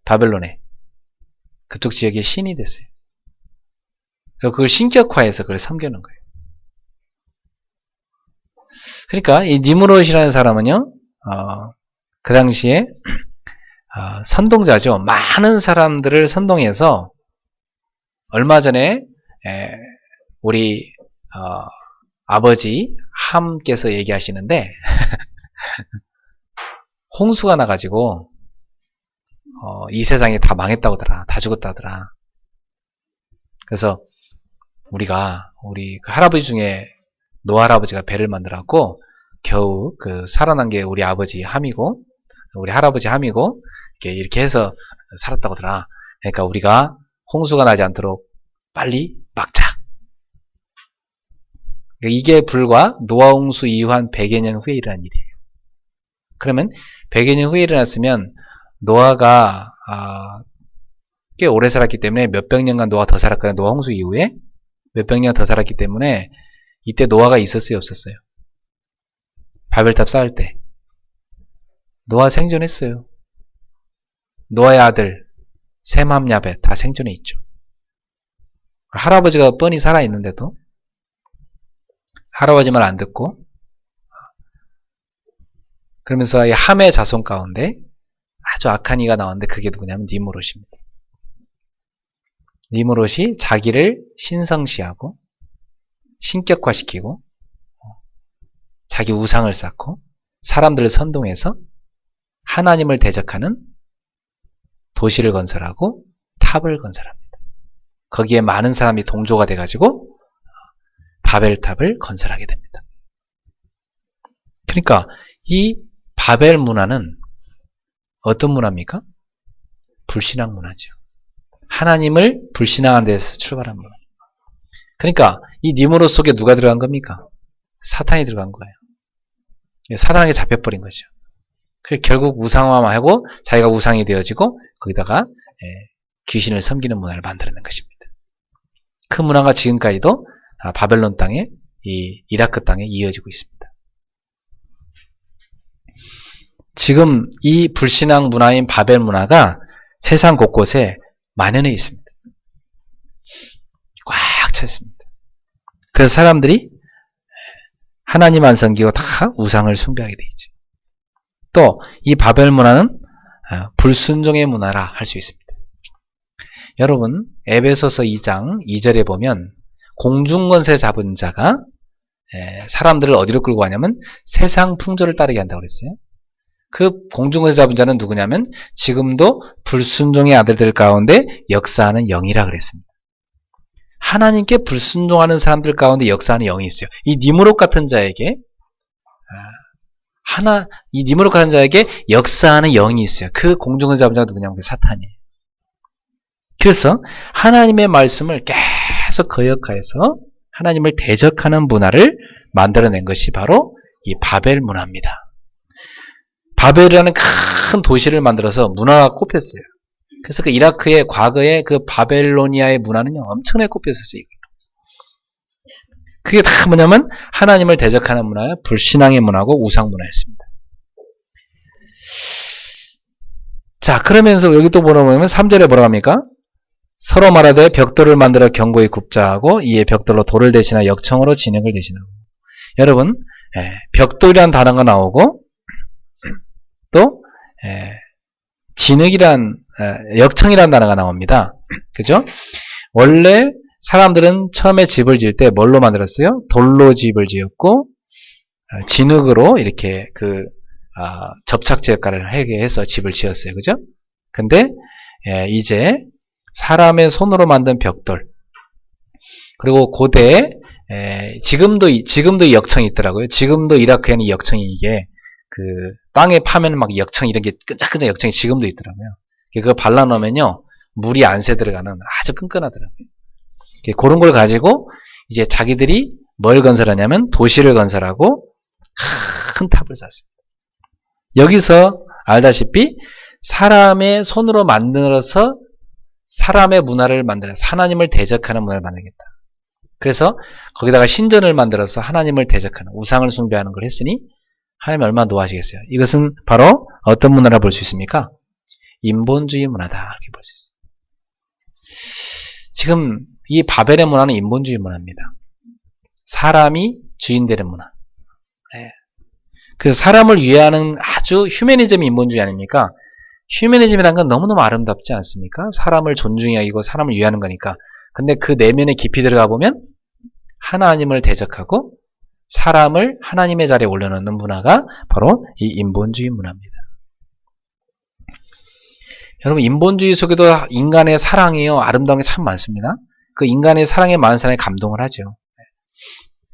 바벨론에 그쪽 지역에 신이 됐어요. 그래서 그걸 신격화해서 그걸 섬기는 거예요. 그러니까 이 니므롯이라는 사람은요, 그 당시에 선동자죠. 많은 사람들을 선동해서 얼마 전에 우리 아버지 함께서 얘기하시는데 홍수가 나가지고 이 세상이 다 망했다고 하더라. 다 죽었다고 하더라. 그래서 우리 그 할아버지 중에 노 할아버지가 배를 만들었고 겨우 그 살아난 게 우리 아버지 함이고 우리 할아버지 함이고 이렇게 해서 살았다고 하더라. 그러니까 우리가 홍수가 나지 않도록 빨리 막자. 그러니까 이게 불과 노아 홍수 이후 한 100여 년 후에 일어난 일이에요. 그러면 100여 년 후에 일어났으면 노아가 꽤 오래 살았기 때문에 몇백 년간 노아가 더 살았거든요. 노아 홍수 이후에 몇백 년 더 살았기 때문에 이때 노아가 있었어요, 없었어요? 바벨탑 쌓을 때 노아 생존했어요. 노아의 아들 셈, 함, 야벳 다 생존해 있죠. 할아버지가 뻔히 살아있는데도 할아버지 말 안 듣고 그러면서 이 함의 자손 가운데 아주 악한 이가 나왔는데 그게 누구냐면 니므롯입니다. 니므롯이 자기를 신성시하고 신격화시키고 자기 우상을 쌓고 사람들을 선동해서 하나님을 대적하는 도시를 건설하고 탑을 건설합니다. 거기에 많은 사람이 동조가 돼가지고 바벨탑을 건설하게 됩니다. 그러니까 이 바벨 문화는 어떤 문화입니까? 불신앙 문화죠. 하나님을 불신앙하는 데서 출발한 문화. 그러니까 이 니므롯 속에 누가 들어간 겁니까? 사탄이 들어간 거예요. 사탄에게 잡혀버린 거죠. 결국 우상화하고 자기가 우상이 되어지고 거기다가 귀신을 섬기는 문화를 만들어낸 것입니다. 그 문화가 지금까지도 바벨론 땅에 이 이라크 땅에 이어지고 있습니다. 지금 이 불신앙 문화인 바벨 문화가 세상 곳곳에 만연해 있습니다. 꽉 차 있습니다. 그래서 사람들이 하나님 안 섬기고 다 우상을 숭배하게 돼 있죠. 또 이 바벨 문화는 불순종의 문화라 할 수 있습니다. 여러분 에베소서 2장 2절에 보면 공중권세 잡은 자가 사람들을 어디로 끌고 가냐면 세상 풍조를 따르게 한다고 그랬어요. 그 공중권세 잡은 자는 누구냐면 지금도 불순종의 아들들 가운데 역사하는 영이라 그랬습니다. 하나님께 불순종하는 사람들 가운데 역사하는 영이 있어요. 이 니므롯 같은 자에게 이 니므롯 같은 자에게 역사하는 영이 있어요. 그 공중권세 잡은 자가 누구냐면 사탄이에요. 그래서 하나님의 말씀을 계속 거역하여서 하나님을 대적하는 문화를 만들어낸 것이 바로 이 바벨 문화입니다. 바벨이라는 큰 도시를 만들어서 문화가 꼽혔어요. 그래서 그 이라크의 과거의 그 바벨로니아의 문화는 엄청나게 꼽혔었어요. 그게 다 뭐냐면 하나님을 대적하는 문화예요. 불신앙의 문화고 우상 문화였습니다. 자, 그러면서 여기 또 보면 3절에 뭐라고 합니까? 서로 말하되 벽돌을 만들어 견고히 굽자 하고 이에 벽돌로 돌을 대신하여 역청으로 진흙을 대신하고. 여러분 벽돌이란 단어가 나오고 또 진흙이란 역청이란 단어가 나옵니다. 그죠? 원래 사람들은 처음에 집을 지을 때 뭘로 만들었어요? 돌로 집을 지었고 진흙으로 이렇게 접착제 역할을 하게 해서 집을 지었어요. 그죠? 근데 이제 사람의 손으로 만든 벽돌 그리고 고대에 지금도 이 역청이 있더라고요. 지금도 이라크에는 이 역청이 이게 땅에 파면 막 역청 이런 게 끈적끈적 역청이 지금도 있더라고요. 그거 발라놓으면요 물이 안 새 들어가는 아주 끈끈하더라고요. 그런 걸 가지고 이제 자기들이 뭘 건설하냐면 도시를 건설하고 큰 탑을 쌌습니다. 여기서 알다시피 사람의 손으로 만들어서 사람의 문화를 만들어서 하나님을 대적하는 문화를 만들겠다. 그래서 거기다가 신전을 만들어서 하나님을 대적하는 우상을 숭배하는 걸 했으니 하나님이 얼마나 노하시겠어요. 이것은 바로 어떤 문화라 볼 수 있습니까? 인본주의 문화다 이렇게 볼 수 있어요. 지금 이 바벨의 문화는 인본주의 문화입니다. 사람이 주인 되는 문화. 그 사람을 위하는 아주 휴머니즘이 인본주의 아닙니까? 휴머니즘이라는 건 너무너무 아름답지 않습니까? 사람을 존중히 여기고 사람을 위하는 거니까. 근데 그 내면에 깊이 들어가 보면 하나님을 대적하고 사람을 하나님의 자리에 올려놓는 문화가 바로 이 인본주의 문화입니다. 여러분 인본주의 속에도 인간의 사랑이요 아름다운 게 참 많습니다. 그 인간의 사랑에 많은 사람이 감동을 하죠.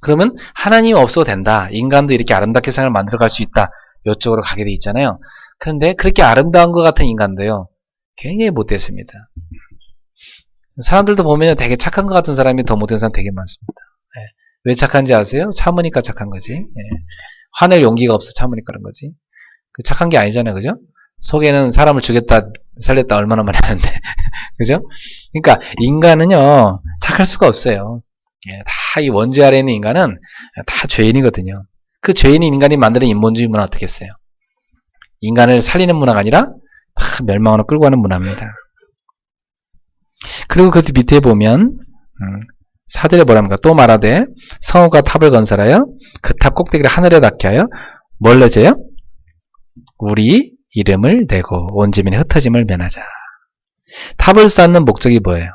그러면 하나님이 없어도 된다. 인간도 이렇게 아름답게 세상을 만들어갈 수 있다. 이쪽으로 가게 돼 있잖아요. 그런데 그렇게 아름다운 것 같은 인간도요. 굉장히 못됐습니다. 사람들도 보면 되게 착한 것 같은 사람이 더 못된 사람 되게 많습니다. 왜 착한지 아세요? 참으니까 착한 거지. 화낼 용기가 없어 참으니까 그런 거지. 착한 게 아니잖아요. 그죠? 속에는 사람을 죽였다 살렸다 얼마나 많이 하는데. 그죠? 그러니까 인간은요. 착할 수가 없어요. 다 이 원죄 아래에 있는 인간은 다 죄인이거든요. 그 죄인인 인간이 만드는 인본주의 문화 어떻게 했어요? 인간을 살리는 문화가 아니라 다 멸망으로 끌고 가는 문화입니다. 그리고 그 밑에 보면 4절에 뭐랍니까? 또 말하되 성읍과 탑을 건설하여 그 탑 꼭대기를 하늘에 닿게 하여 뭘 내줘요? 우리 이름을 내고 온 지민의 흩어짐을 면하자. 탑을 쌓는 목적이 뭐예요?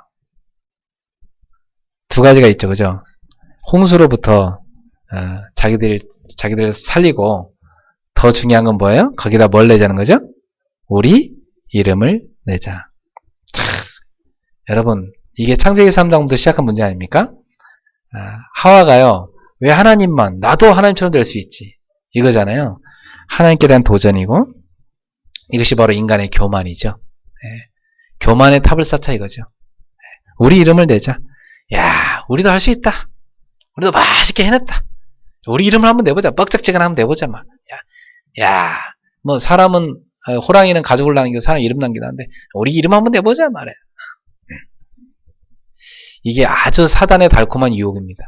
두 가지가 있죠. 그죠? 홍수로부터 자기들 살리고 더 중요한 건 뭐예요? 거기다 뭘 내자는 거죠? 우리 이름을 내자. 여러분 이게 창세기 3장부터 시작한 문제 아닙니까? 하와가요. 왜 하나님만 나도 하나님처럼 될 수 있지 이거잖아요. 하나님께 대한 도전이고 이것이 바로 인간의 교만이죠. 교만의 탑을 쌓자 이거죠. 우리 이름을 내자. 야 우리도 할 수 있다. 우리도 맛있게 해냈다. 우리 이름을 한번 내보자. 뻑짝지근 한번 내보자. 막. 야, 뭐 사람은 호랑이는 가족을 남기고 사람 이름 남기는데 우리 이름 한번 내보자 말해. 이게 아주 사단의 달콤한 유혹입니다.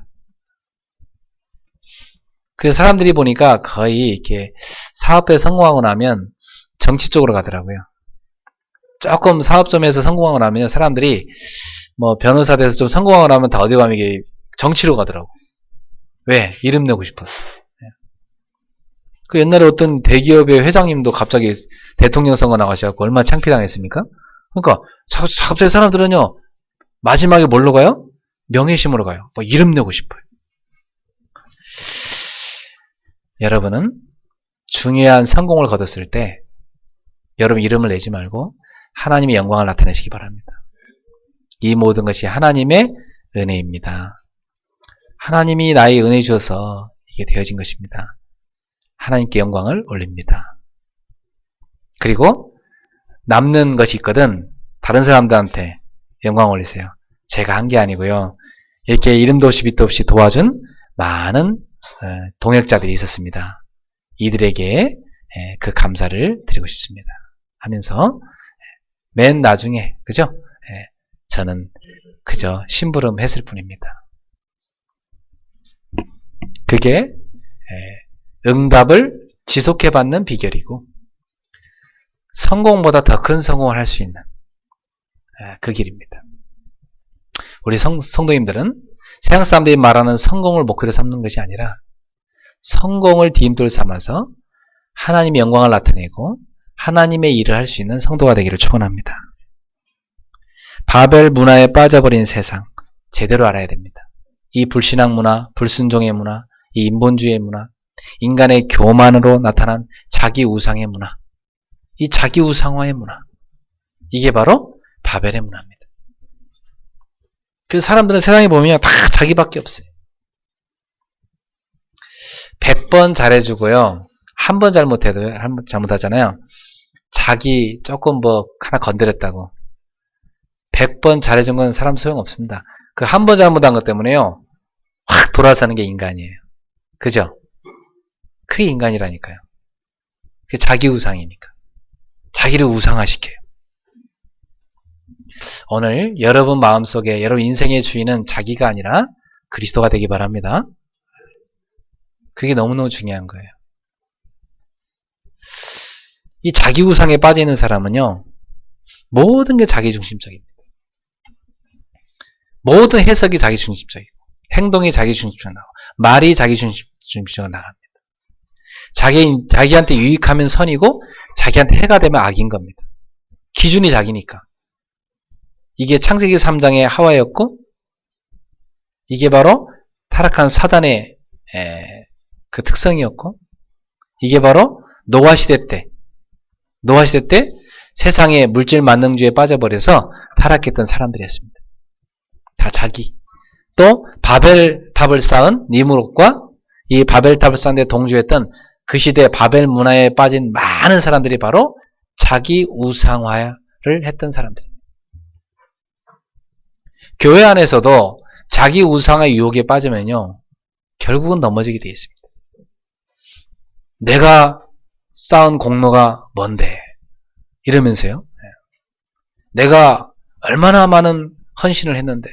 그래서 사람들이 보니까 거의 이렇게 사업에 성공하고 나면 정치 쪽으로 가더라고요. 조금 사업점에서 성공하고 나면 사람들이 뭐 변호사 돼서 좀 성공하고 나면 다 어디 가면 이게 정치로 가더라고. 왜? 이름 내고 싶었어. 그 옛날에 어떤 대기업의 회장님도 갑자기 대통령 선거 나가셔갖고 얼마나 창피당했습니까? 그러니까 갑자기 사람들은요, 마지막에 뭘로 가요? 명예심으로 가요. 뭐 이름 내고 싶어요. 여러분은 중요한 성공을 거뒀을 때 여러분 이름을 내지 말고 하나님의 영광을 나타내시기 바랍니다. 이 모든 것이 하나님의 은혜입니다. 하나님이 나의 은혜 주셔서 이게 되어진 것입니다. 하나님께 영광을 올립니다. 그리고 남는 것이 있거든 다른 사람들한테 영광 올리세요. 제가 한 게 아니고요. 이렇게 이름도 없이 빛도 없이 도와준 많은 동역자들이 있었습니다. 이들에게 그 감사를 드리고 싶습니다. 하면서 맨 나중에 그죠? 저는 그저 심부름 했을 뿐입니다. 그게 응답을 지속해 받는 비결이고 성공보다 더 큰 성공을 할 수 있는 그 길입니다. 우리 성도님들은 세상 사람들이 말하는 성공을 목표로 삼는 것이 아니라 성공을 디딤돌 삼아서 하나님의 영광을 나타내고 하나님의 일을 할 수 있는 성도가 되기를 축원합니다. 바벨 문화에 빠져버린 세상 제대로 알아야 됩니다. 이 불신앙 문화, 불순종의 문화, 이 인본주의의 문화, 인간의 교만으로 나타난 자기 우상의 문화, 이 자기 우상화의 문화, 이게 바로 바벨의 문화입니다. 그 사람들은 세상에 보면 다 자기밖에 없어요. 100번 잘해주고요. 한 번 잘못해도 잘못하잖아요. 자기 조금 뭐 하나 건드렸다고 100번 잘해준 건 사람 소용없습니다. 그 한 번 잘못한 것 때문에요. 확 돌아서는 게 인간이에요. 그죠? 그게 인간이라니까요. 그게 자기 우상이니까. 자기를 우상화시켜요. 오늘 여러분 마음속에 여러분 인생의 주인은 자기가 아니라 그리스도가 되기 바랍니다. 그게 너무너무 중요한 거예요. 이 자기 우상에 빠져 있는 사람은요. 모든 게 자기 중심적입니다. 모든 해석이 자기 중심적이고 행동이 자기 중심적으로 나가고 말이 자기 중심적으로 나갑니다. 자기한테 유익하면 선이고 자기한테 해가 되면 악인 겁니다. 기준이 자기니까. 이게 창세기 3장의 하와였고 이게 바로 타락한 사단의 그 특성이었고 이게 바로 노아 시대 때 세상의 물질 만능주의에 빠져버려서 타락했던 사람들이었습니다. 다 자기. 또 바벨탑을 쌓은 니므롯과 이 바벨탑을 쌓는데 동조했던 그 시대 바벨 문화에 빠진 많은 사람들이 바로 자기 우상화를 했던 사람들입니다. 교회 안에서도 자기 우상화 유혹에 빠지면요. 결국은 넘어지게 되어 있습니다. 내가 쌓은 공로가 뭔데? 이러면서요. 내가 얼마나 많은 헌신을 했는데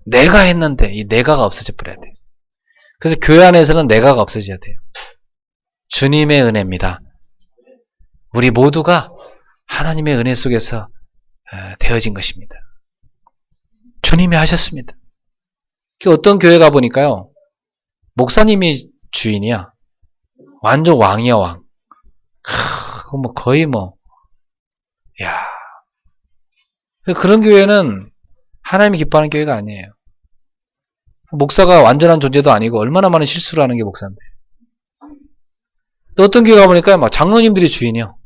내가 했는데 이 내가가 없어져 버려야 돼요. 그래서 교회 안에서는 내가가 없어져야 돼요. 주님의 은혜입니다. 우리 모두가 하나님의 은혜 속에서 되어진 것입니다. 주님이 하셨습니다. 어떤 교회 가보니까요. 목사님이 주인이야. 완전 왕이야 왕. 뭐 거의 뭐 야 그런 교회는 하나님이 기뻐하는 교회가 아니에요. 목사가 완전한 존재도 아니고 얼마나 많은 실수를 하는 게 목사인데. 또 어떤 교회 가보니까 막 장로님들이 주인이요.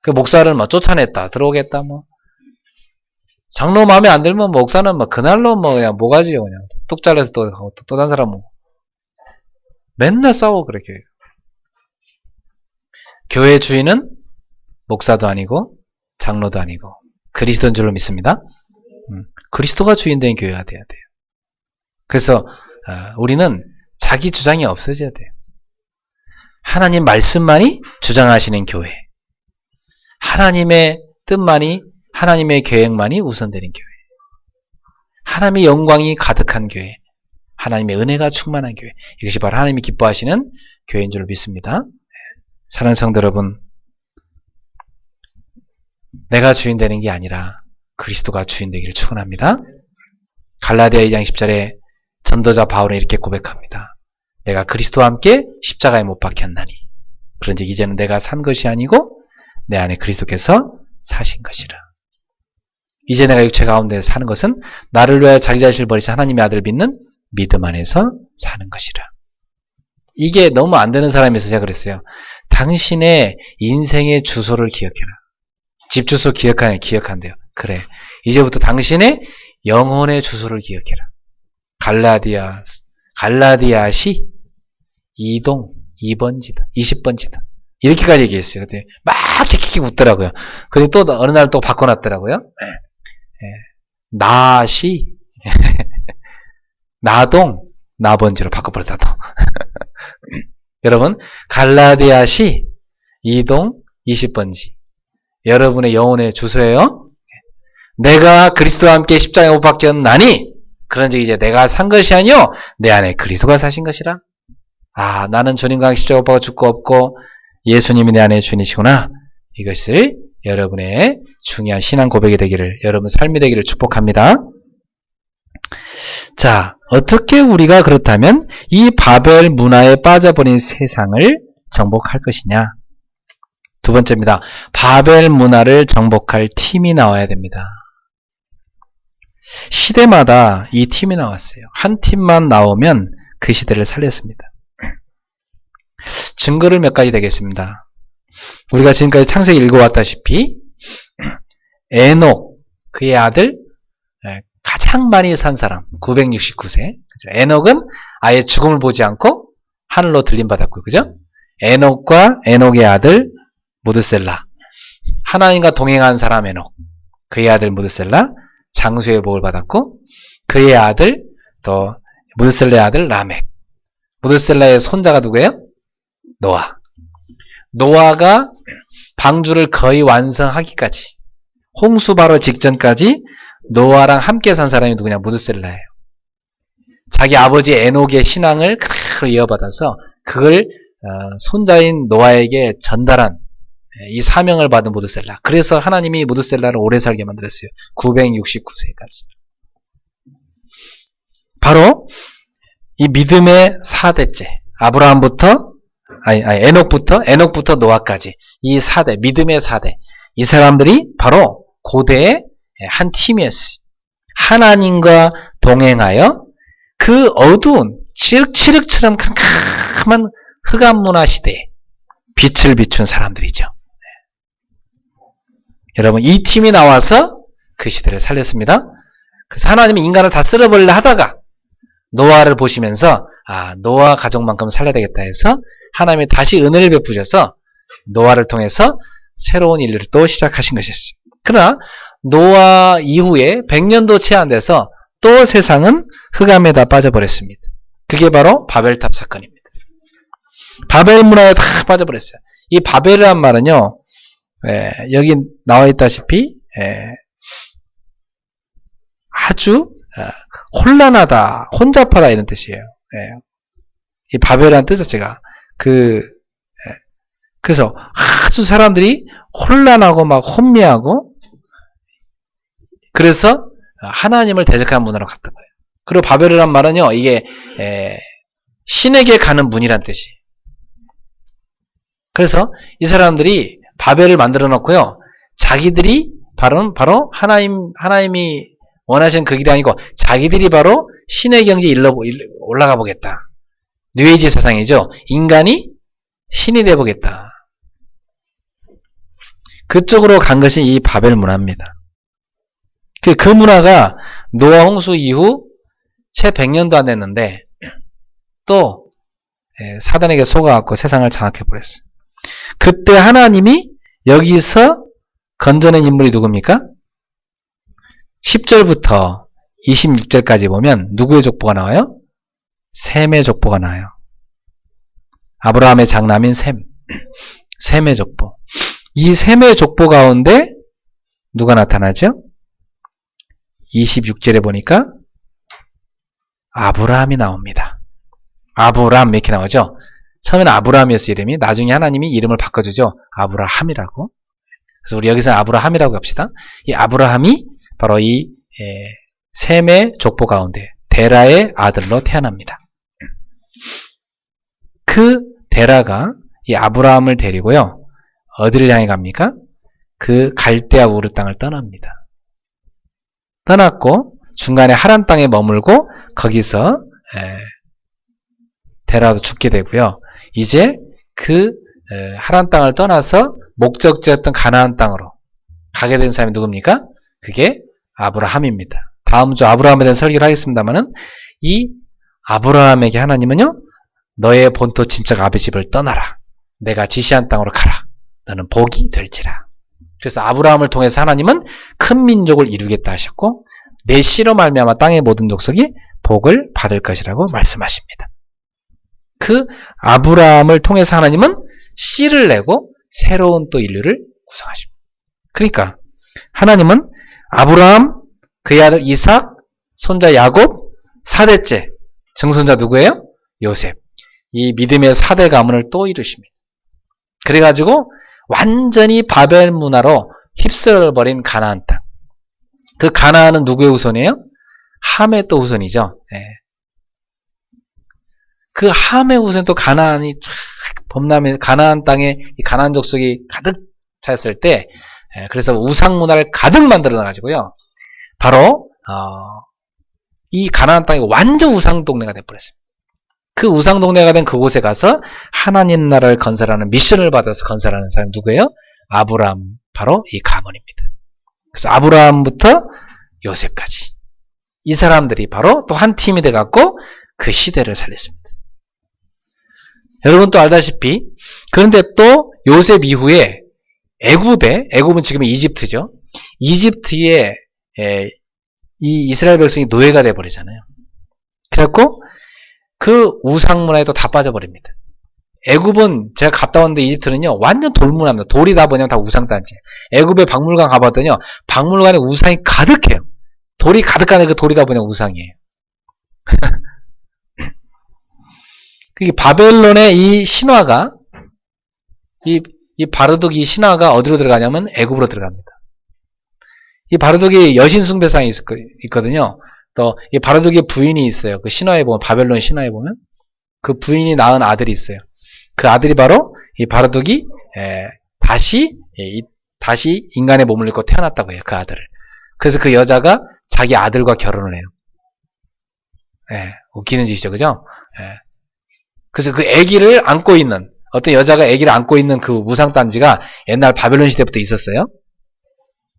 그 목사를 막 쫓아냈다 들어오겠다 뭐. 장로 마음에 안 들면 목사는 막 그날로 뭐 그냥 뭐가지요 그냥 뚝 잘라서 또 다른 사람 뭐 맨날 싸워 그렇게. 교회 주인은 목사도 아니고 장로도 아니고 그리스도인 줄로 믿습니다. 그리스도가 주인 된 교회가 돼야 돼요. 그래서 우리는 자기 주장이 없어져야 돼요. 하나님 말씀만이 주장하시는 교회, 하나님의 뜻만이 하나님의 계획만이 우선되는 교회, 하나님의 영광이 가득한 교회, 하나님의 은혜가 충만한 교회, 이것이 바로 하나님이 기뻐하시는 교회인 줄 믿습니다. 사랑하는 성도 여러분, 내가 주인 되는 게 아니라 그리스도가 주인 되기를 축원합니다. 갈라디아 2장 10절에 전도자 바울은 이렇게 고백합니다. 내가 그리스도와 함께 십자가에 못 박혔나니 그런즉 이제는 내가 산 것이 아니고 내 안에 그리스도께서 사신 것이라. 이제 내가 육체 가운데 사는 것은 나를 위하여 자기 자신을 버리신 하나님의 아들을 믿는 믿음 안에서 사는 것이라. 이게 너무 안 되는 사람이 있어서 제가 그랬어요. 당신의 인생의 주소를 기억해라. 집 주소 기억한대요. 그래. 이제부터 당신의 영혼의 주소를 기억해라. 갈라디아시 2동 2번지다. 20번지다. 이렇게까지 얘기했어요. 그때 막 킥킥 웃더라고요. 그리고 또 어느 날 또 바꿔놨더라고요. 나시 나동 나번지로 바꿔버렸다 또. 여러분 갈라디아시 2동 20번지 여러분의 영혼의 주소예요. 내가 그리스도와 함께 십자가에 못 박혔나니 그런즉 이제 내가 산 것이 아니요 내 안에 그리스도가 사신 것이라. 아, 나는 주님과 십자가 못 박아 죽고 없고 예수님이 내 안에 주님이시구나. 이것을 여러분의 중요한 신앙 고백이 되기를, 여러분 삶이 되기를 축복합니다. 자, 어떻게 우리가 그렇다면 이 바벨 문화에 빠져버린 세상을 정복할 것이냐? 두 번째입니다. 바벨 문화를 정복할 팀이 나와야 됩니다. 시대마다 이 팀이 나왔어요. 한 팀만 나오면 그 시대를 살렸습니다. 증거를 몇 가지 되겠습니다. 우리가 지금까지 창세기 읽어왔다시피 에녹, 그의 아들, 가장 많이 산 사람 969세. 그죠? 에녹은 아예 죽음을 보지 않고 하늘로 들림받았고요. 그죠? 에녹과 에녹의 아들 무드셀라, 하나님과 동행한 사람 에녹, 그의 아들 무드셀라 장수의 복을 받았고, 그의 아들 또 무드셀라의 아들 라멕, 무드셀라의 손자가 누구예요? 노아. 노아가 방주를 거의 완성하기까지, 홍수 바로 직전까지 노아랑 함께 산 사람이 누구냐? 무드셀라예요. 자기 아버지 에녹의 신앙을 그대로 이어받아서 그걸 손자인 노아에게 전달한 이 사명을 받은 무드셀라. 그래서 하나님이 무드셀라를 오래 살게 만들었어요. 969세까지. 바로 이 믿음의 4대째. 아브라함부터 에녹부터 노아까지 이 4대, 믿음의 4대. 이 사람들이 바로 고대의 한 팀이었어요. 하나님과 동행하여 그 어두운 칠흑칠흑처럼 캄캄한 흑암문화 시대에 빛을 비춘 사람들이죠. 여러분, 이 팀이 나와서 그 시대를 살렸습니다. 그래서 하나님이 인간을 다 쓸어버리려 하다가 노아를 보시면서 노아 가족만큼 살려야 되겠다 해서 하나님이 다시 은혜를 베푸셔서 노아를 통해서 새로운 인류를 또 시작하신 것이었어요. 그러나 노아 이후에 100년도 채 안 돼서 또 세상은 흑암에 다 빠져버렸습니다. 그게 바로 바벨탑 사건입니다. 바벨 문화에 다 빠져버렸어요. 이 바벨이란 말은요, 여기 나와 있다시피 아주 혼란하다, 혼잡하다 이런 뜻이에요. 이 바벨이라는 뜻 자체가 그래서 아주 사람들이 혼란하고 막 혼미하고, 그래서 하나님을 대적하는 문화로 갔던 거예요. 그리고 바벨이란 말은요, 이게 신에게 가는 문이란 뜻이에요. 그래서 이 사람들이 바벨을 만들어 놓고요, 자기들이 바로 하나님이 원하시는 그 길이 아니고 자기들이 바로 신의 경지에 올라가 보겠다. 뉴에이지 세상이죠. 인간이 신이 돼 보겠다. 그쪽으로 간 것이 이 바벨 문화입니다. 그 문화가 노아 홍수 이후 채 100년도 안 됐는데 또 사단에게 속아갖고 세상을 장악해버렸어요. 그때 하나님이 여기서 건져낸 인물이 누굽니까? 10절부터 26절까지 보면 누구의 족보가 나와요? 셈의 족보가 나와요. 아브라함의 장남인 셈의 족보. 이 셈의 족보 가운데 누가 나타나죠? 26절에 보니까 아브라함이 나옵니다. 아브라함 이렇게 나오죠. 처음에는 아브라함이었어요, 이름이. 나중에 하나님이 이름을 바꿔주죠. 아브라함이라고. 그래서 우리 여기서 아브라함이라고 합시다. 이 아브라함이 바로 이 셈의 족보 가운데 데라의 아들로 태어납니다. 그 데라가 이 아브라함을 데리고요. 어디를 향해 갑니까? 그 갈대아 우르 땅을 떠납니다. 떠났고 중간에 하란 땅에 머물고 거기서 데라도 죽게 되고요. 이제 그 하란 땅을 떠나서 목적지였던 가나안 땅으로 가게 된 사람이 누굽니까? 그게 아브라함입니다. 다음 주 아브라함에 대한 설교를 하겠습니다만은 이 아브라함에게 하나님은요, 너의 본토 친척 아비 집을 떠나라. 내가 지시한 땅으로 가라. 너는 복이 될지라. 그래서 아브라함을 통해서 하나님은 큰 민족을 이루겠다 하셨고 내 씨로 말미암아 땅의 모든 족속이 복을 받을 것이라고 말씀하십니다. 그 아브라함을 통해서 하나님은 씨를 내고 새로운 또 인류를 구성하십니다. 그러니까 하나님은 아브라함, 그의 아들 이삭, 손자 야곱, 4대째 증손자 누구예요? 요셉. 이 믿음의 4대 가문을 또 이루십니다. 그래가지고 완전히 바벨 문화로 휩쓸어버린 가나안 땅. 그 가나안은 누구의 후손이에요? 함의 또 후손이죠. 그 함의 후손 또 가나안이 범람해 가나안 땅에 이 가나안 족속이 가득 찼을 때, 그래서 우상 문화를 가득 만들어 놔가지고요. 바로 이 가나안 땅이 완전 우상 동네가 돼버렸습니다. 그 우상 동네가 된 그곳에 가서 하나님 나라를 건설하는 미션을 받아서 건설하는 사람이 누구예요? 아브라함, 바로 이 가문입니다. 그래서 아브라함부터 요셉까지 이 사람들이 바로 또 한 팀이 돼갖고 그 시대를 살렸습니다. 여러분 또 알다시피 그런데 또 요셉 이후에 애굽은 지금 이집트죠. 이집트에 이 이스라엘 백성이 노예가 돼버리잖아요. 그래갖고 그 우상 문화에 또 다 빠져버립니다. 애굽은 제가 갔다 왔는데 이집트는요 완전 돌문화입니다. 돌이 다 뭐냐면 다 우상단지예요. 애굽의 박물관 가봤더니요 박물관에 우상이 가득해요. 돌이 가득한데 그 돌이 다 뭐냐 우상이에요. 그 바벨론의 이 신화가 이 바르둑 이 신화가 어디로 들어가냐면 애굽으로 들어갑니다. 이 바르둑이 여신 숭배상이 있거든요. 또 이 바르둑의 부인이 있어요. 그 신화에 보면 바벨론 신화에 보면 그 부인이 낳은 아들이 있어요. 그 아들이 바로 이 바르둑이 다시 인간의 몸을 입고 태어났다고 해요. 그 아들을. 그래서 그 여자가 자기 아들과 결혼을 해요. 웃기는 짓이죠, 그죠? 그래서 그 아기를 안고 있는 어떤 여자가 아기를 안고 있는 그 우상단지가 옛날 바벨론 시대부터 있었어요.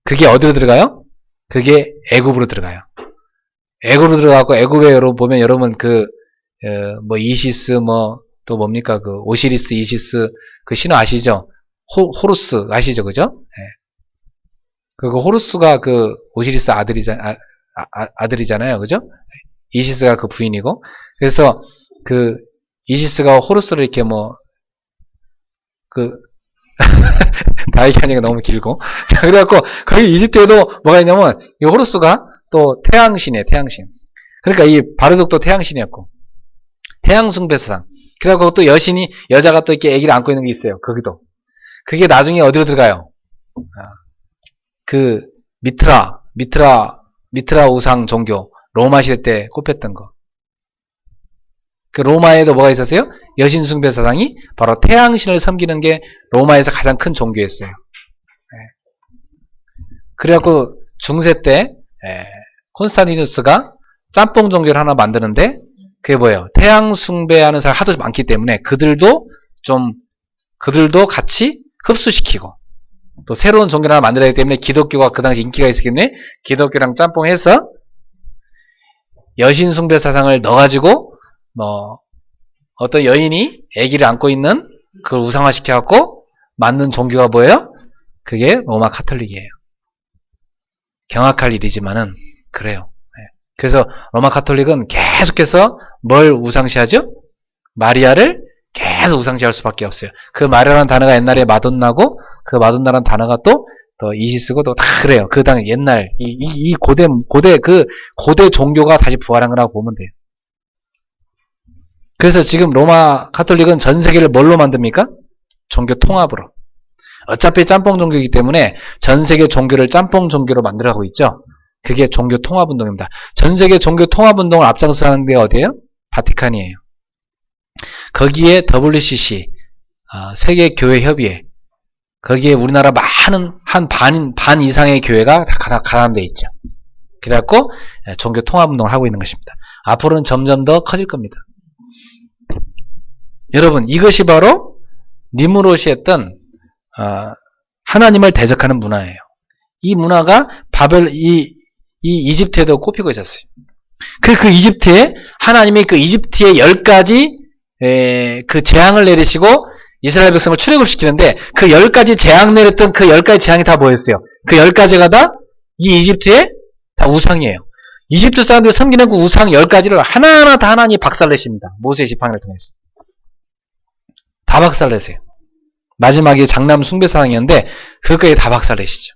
그게 어디로 들어가요? 그게 애굽으로 들어가요. 애굽으로 들어가고 애굽에 보면 여러분 뭐 이시스 뭐 또 뭡니까 그 오시리스 이시스 그 신화 아시죠? 호루스 아시죠, 그죠? 그 호루스가 그 오시리스 아들이잖아요, 그죠? 이시스가 그 부인이고 그래서 그 이시스가 호루스를 이렇게 다 얘기하니까 너무 길고. 자, 그래갖고, 거기 이집트에도 뭐가 있냐면, 이 호루스가 또 태양신이에요, 태양신. 그러니까 이 바르둑도 태양신이었고, 태양숭배사상. 그래갖고 또 여자가 또 이렇게 아기를 안고 있는 게 있어요, 거기도. 그게 나중에 어디로 들어가요? 그, 미트라 우상 종교, 로마 시대 때 꼽혔던 거. 그 로마에도 뭐가 있었어요? 여신숭배 사상이 바로 태양신을 섬기는 게 로마에서 가장 큰 종교였어요. 그래갖고 중세 때 콘스탄티누스가 짬뽕 종교를 하나 만드는데 그게 뭐예요? 태양 숭배하는 사람이 하도 많기 때문에 그들도 같이 흡수시키고 또 새로운 종교를 하나 만들어야 하기 때문에 기독교가 그 당시 인기가 있었기 때문에 기독교랑 짬뽕해서 여신 숭배 사상을 넣어가지고 어떤 여인이 아기를 안고 있는 그걸 우상화시켜갖고 만든 종교가 뭐예요? 그게 로마 카톨릭이에요. 경악할 일이지만은 그래요. 그래서 로마 카톨릭은 계속해서 뭘 우상시하죠? 마리아를 계속 우상시할 수밖에 없어요. 그 마리아라는 단어가 옛날에 마돈나고 그 마돈나라는 단어가 또 이시스고 또 다 그래요. 그 당 옛날 이 고대 종교가 다시 부활한 거라고 보면 돼요. 그래서 지금 로마 카톨릭은 전 세계를 뭘로 만듭니까? 종교 통합으로. 어차피 짬뽕 종교이기 때문에 전 세계 종교를 짬뽕 종교로 만들어가고 있죠. 그게 종교 통합 운동입니다. 전 세계 종교 통합 운동을 앞장서는 데 어디예요? 바티칸이에요. 거기에 WCC 세계 교회 협의회, 거기에 우리나라 많은 한 반 이상의 교회가 다 가담되어 있죠. 그래갖고 종교 통합운동을 하고 있는 것입니다. 앞으로는 점점 더 커질 겁니다. 여러분, 이것이 바로 니무롯이 했던 하나님을 대적하는 문화예요. 이 문화가 이 이집트에도 꼽히고 있었어요. 그 이집트에 하나님이 그 이집트에 10가지 그 재앙을 내리시고 이스라엘 백성을 출애굽 시키는데 그 10가지 재앙 내렸던 그 10가지 재앙이 다 뭐였어요? 그 10가지가 다 이 이집트에 다 우상이에요. 이집트 사람들이 섬기는 그 우상 10가지를 하나하나 다 하나님이 박살내십니다. 모세의 지팡이를 통해서. 다 박살내세요. 마지막에 장남 숭배사상이었는데 그것까지 다 박살내시죠.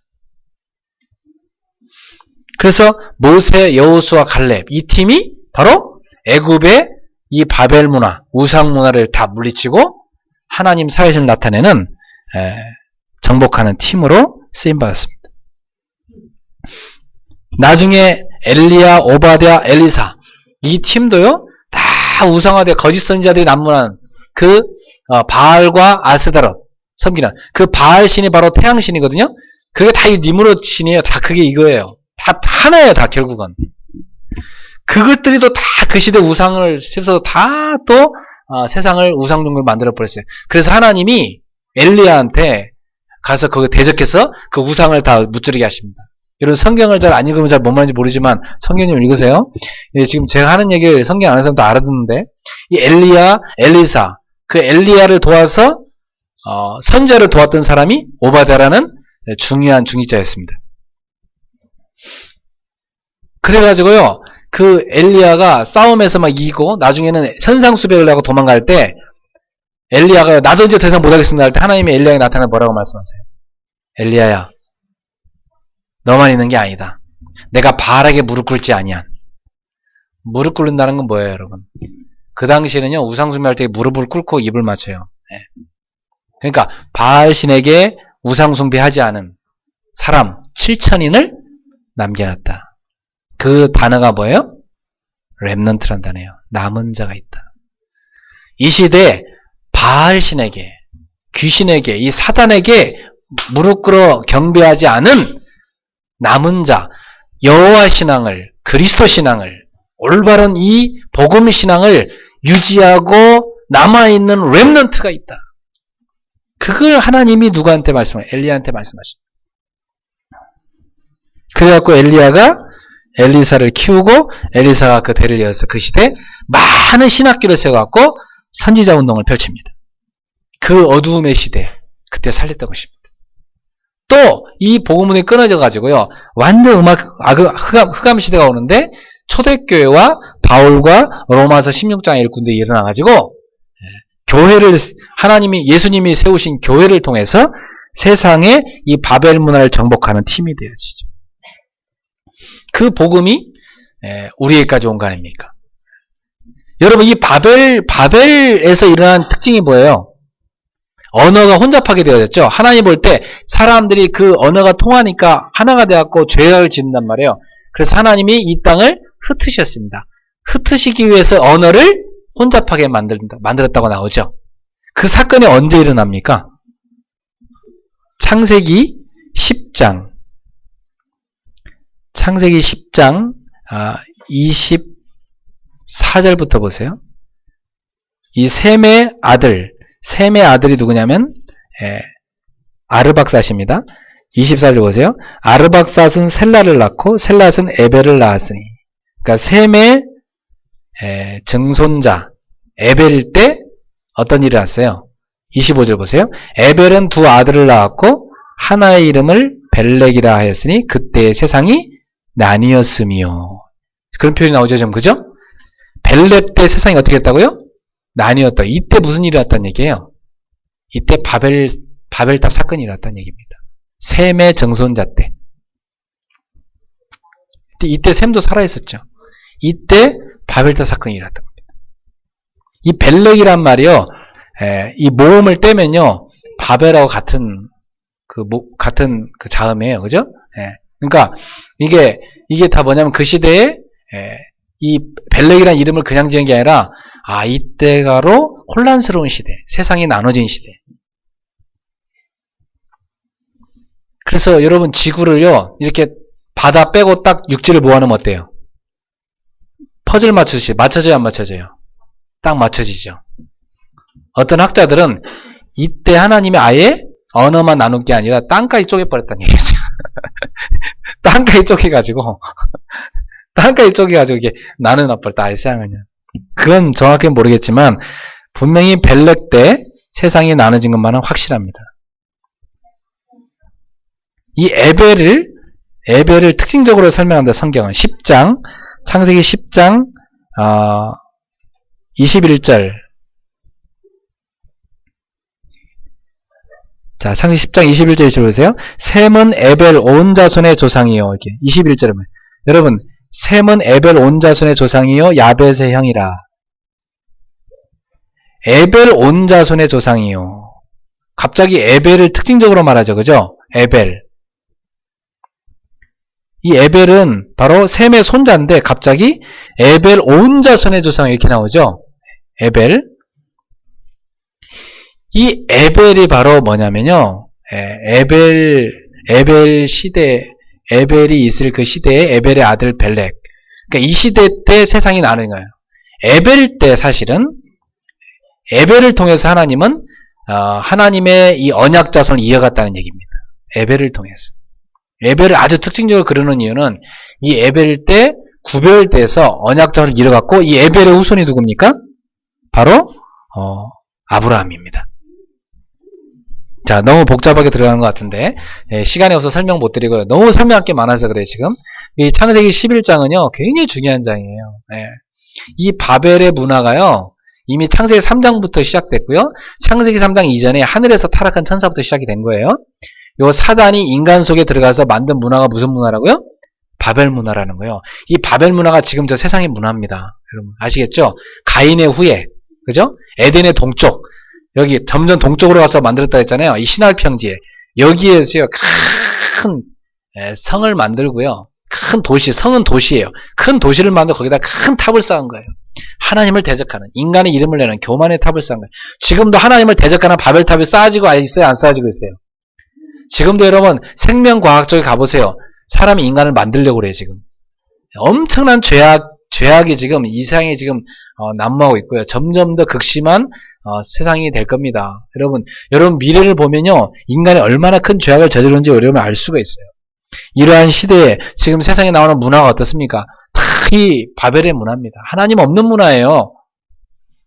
그래서 모세, 여호수아, 갈렙 이 팀이 바로 애굽의 이 바벨 문화, 우상 문화를 다 물리치고 하나님 사회를 나타내는 정복하는 팀으로 쓰임받았습니다. 나중에 엘리야, 오바댜, 엘리사 이 팀도요 다 우상화되어 거짓 선지자들이 난무하는 그 바알과 아스다롯 섬기는 그 바알 신이 바로 태양 신이거든요. 그게 다 이 니므롯 신이에요. 다 그게 이거예요. 다 하나예요. 다 결국은. 그것들이 또 다 그 시대 우상을 씹어서 다 또 세상을 우상종교를 만들어 버렸어요. 그래서 하나님이 엘리야한테 가서 거기 대적해서 그 우상을 다 무찌르게 하십니다. 여러분 성경을 잘 안 읽으면 잘 뭔 말인지 모르지만 성경 좀 읽으세요. 지금 제가 하는 얘기를 성경 안 하는 사람도 알아듣는데 이 엘리야, 엘리사 그 엘리야를 도와서 선지자를 도왔던 사람이 오바댜라는 중요한 중직자였습니다. 그래가지고요 그 엘리야가 싸움에서 막 이기고 나중에는 현상수배를 하고 도망갈 때 엘리야가 나도 이제 더 이상 못하겠습니다 할 때 하나님이 엘리야에게 나타나 뭐라고 말씀하세요? 엘리야야 너만 있는 게 아니다. 내가 바알에게 무릎 꿇지 아니한. 무릎 꿇는다는 건 뭐예요 여러분? 그 당시에는요 우상숭배할 때 무릎을 꿇고 입을 맞춰요. 그러니까 바알신에게 우상숭배하지 않은 사람 7천인을 남겨놨다. 그 단어가 뭐예요? 렘넌트란 단어예요. 남은 자가 있다. 이 시대에 바알신에게 귀신에게 이 사단에게 무릎 꿇어 경배하지 않은 남은 자 여호와 신앙을 그리스도 신앙을 올바른 이 복음 신앙을 유지하고 남아있는 렘넌트가 있다. 그걸 하나님이 누구한테 말씀해요? 엘리야한테 말씀하십니다. 그래갖고 엘리야가 엘리사를 키우고 엘리사가 그 대를 이어서 그 시대에 많은 신학교를 세워갖고 선지자 운동을 펼칩니다. 그 어두움의 시대 그때 살렸던 것입니다. 또 이 복음운동이 끊어져 가지고요 완전 흑암 시대가 오는데 초대교회와 바울과 로마서 16장의 일꾼들이 일어나 가지고 교회를 하나님이 예수님이 세우신 교회를 통해서 세상에 이 바벨 문화를 정복하는 팀이 되어지죠. 그 복음이 우리에게까지 온 거 아닙니까? 여러분 이 바벨에서 일어난 특징이 뭐예요? 언어가 혼잡하게 되어졌죠. 하나님 볼 때 사람들이 그 언어가 통하니까 하나가 되었고 죄악을 짓는단 말이에요. 그래서 하나님이 이 땅을 흩으셨습니다. 흩으시기 위해서 언어를 혼잡하게 만들었다고 나오죠. 그 사건이 언제 일어납니까? 창세기 10장 창세기 10장 24절부터 보세요. 이 셈의 아들이 누구냐면 아르박삿입니다. 24절 보세요. 아르박삿은 셀라를 낳고 셀라는 에벨을 낳았으니 그러니까 셈의 증손자 에벨일 때 어떤 일이 났어요? 25절 보세요. 에벨은 두 아들을 낳았고 하나의 이름을 벨렉이라 하였으니 그때의 세상이 나뉘었으며 그런 표현이 나오죠 좀 그죠? 벨렉 때 세상이 어떻게 했다고요? 나뉘었다. 이때 무슨 일이 났다는 얘기예요? 이때 바벨탑 사건이 일어났다는 얘기입니다. 셈의 정손자 때. 이때 셈도 살아있었죠. 이때 바벨탑 사건이 일어났던 겁니다. 이 벨렉이란 말이요, 이 모음을 떼면요, 바벨하고 같은 그 자음이에요. 그죠? 그러니까, 이게 다 뭐냐면 그 시대에, 이 벨렉이라는 이름을 그냥 지은 게 아니라, 이때가로 혼란스러운 시대, 세상이 나눠진 시대. 그래서 여러분 지구를요, 이렇게 바다 빼고 딱 육지를 모아놓으면 어때요? 퍼즐 맞추듯이 맞춰져요, 안 맞춰져요? 딱 맞춰지죠. 어떤 학자들은 이때 하나님이 아예 언어만 나눈 게 아니라 땅까지 쪼개버렸다는 얘기죠. 땅까지 쪼개가지고 이게 나눠버렸다, 아예 세상을요. 그건 정확히는 모르겠지만 분명히 벨렉 때 세상이 나눠진 것만은 확실합니다. 이 에벨을 특징적으로 설명한다, 성경은. 10장, 창세기 10장 21절. 자, 창세기 10장 21절 읽어보세요. 셈은 에벨 온 자손의 조상이요. 이렇게 21절에 여러분, 셈은 에벨 온 자손의 조상이요 야벳의 형이라. 에벨 온 자손의 조상이요. 갑자기 에벨을 특징적으로 말하죠, 그죠? 에벨. 이 에벨은 바로 셈의 손자인데 갑자기 에벨 온 자손의 조상 이렇게 나오죠. 에벨. 이 에벨이 바로 뭐냐면요. 에벨 시대, 에벨이 있을 그 시대에 에벨의 아들 벨렉. 그러니까 이 시대 때 세상이 나는 거예요. 에벨 때 사실은 에벨을 통해서 하나님은 하나님의 이 언약 자손을 이어갔다는 얘기입니다. 에벨을 통해서. 에벨을 아주 특징적으로 그러는 이유는 이 에벨 때 구별돼서 언약 자손을 이어갔고 이 에벨의 후손이 누굽니까? 바로 아브라함입니다. 자, 너무 복잡하게 들어가는 것 같은데 시간이 없어서 설명 못 드리고요. 너무 설명할 게 많아서 그래요. 지금 이 창세기 11장은요 굉장히 중요한 장이에요. 이 바벨의 문화가요 이미 창세기 3장부터 시작됐고요. 창세기 3장 이전에 하늘에서 타락한 천사부터 시작이 된 거예요. 요 사단이 인간 속에 들어가서 만든 문화가 무슨 문화라고요? 바벨 문화라는 거예요. 이 바벨 문화가 지금 저 세상의 문화입니다. 여러분 아시겠죠? 가인의 후예, 그죠? 에덴의 동쪽, 여기 점점 동쪽으로 가서 만들었다 했잖아요. 이 시날 평지에 여기에서요 큰 성을 만들고요. 큰 도시, 성은 도시예요. 큰 도시를 만들고 거기다 큰 탑을 쌓은 거예요. 하나님을 대적하는, 인간의 이름을 내는 교만의 탑을 쌓은 거예요. 지금도 하나님을 대적하는 바벨탑이 쌓아지고 있어요? 안 쌓아지고 있어요? 지금도 여러분 생명과학 쪽에 가보세요. 사람이 인간을 만들려고 그래요. 지금 엄청난 죄악이 지금 이 세상에 지금 난무하고 있고요. 점점 더 극심한 세상이 될 겁니다. 여러분 미래를 보면요 인간이 얼마나 큰 죄악을 저지르는지 여러분 알 수가 있어요. 이러한 시대에 지금 세상에 나오는 문화가 어떻습니까? 다 이 바벨의 문화입니다. 하나님 없는 문화예요.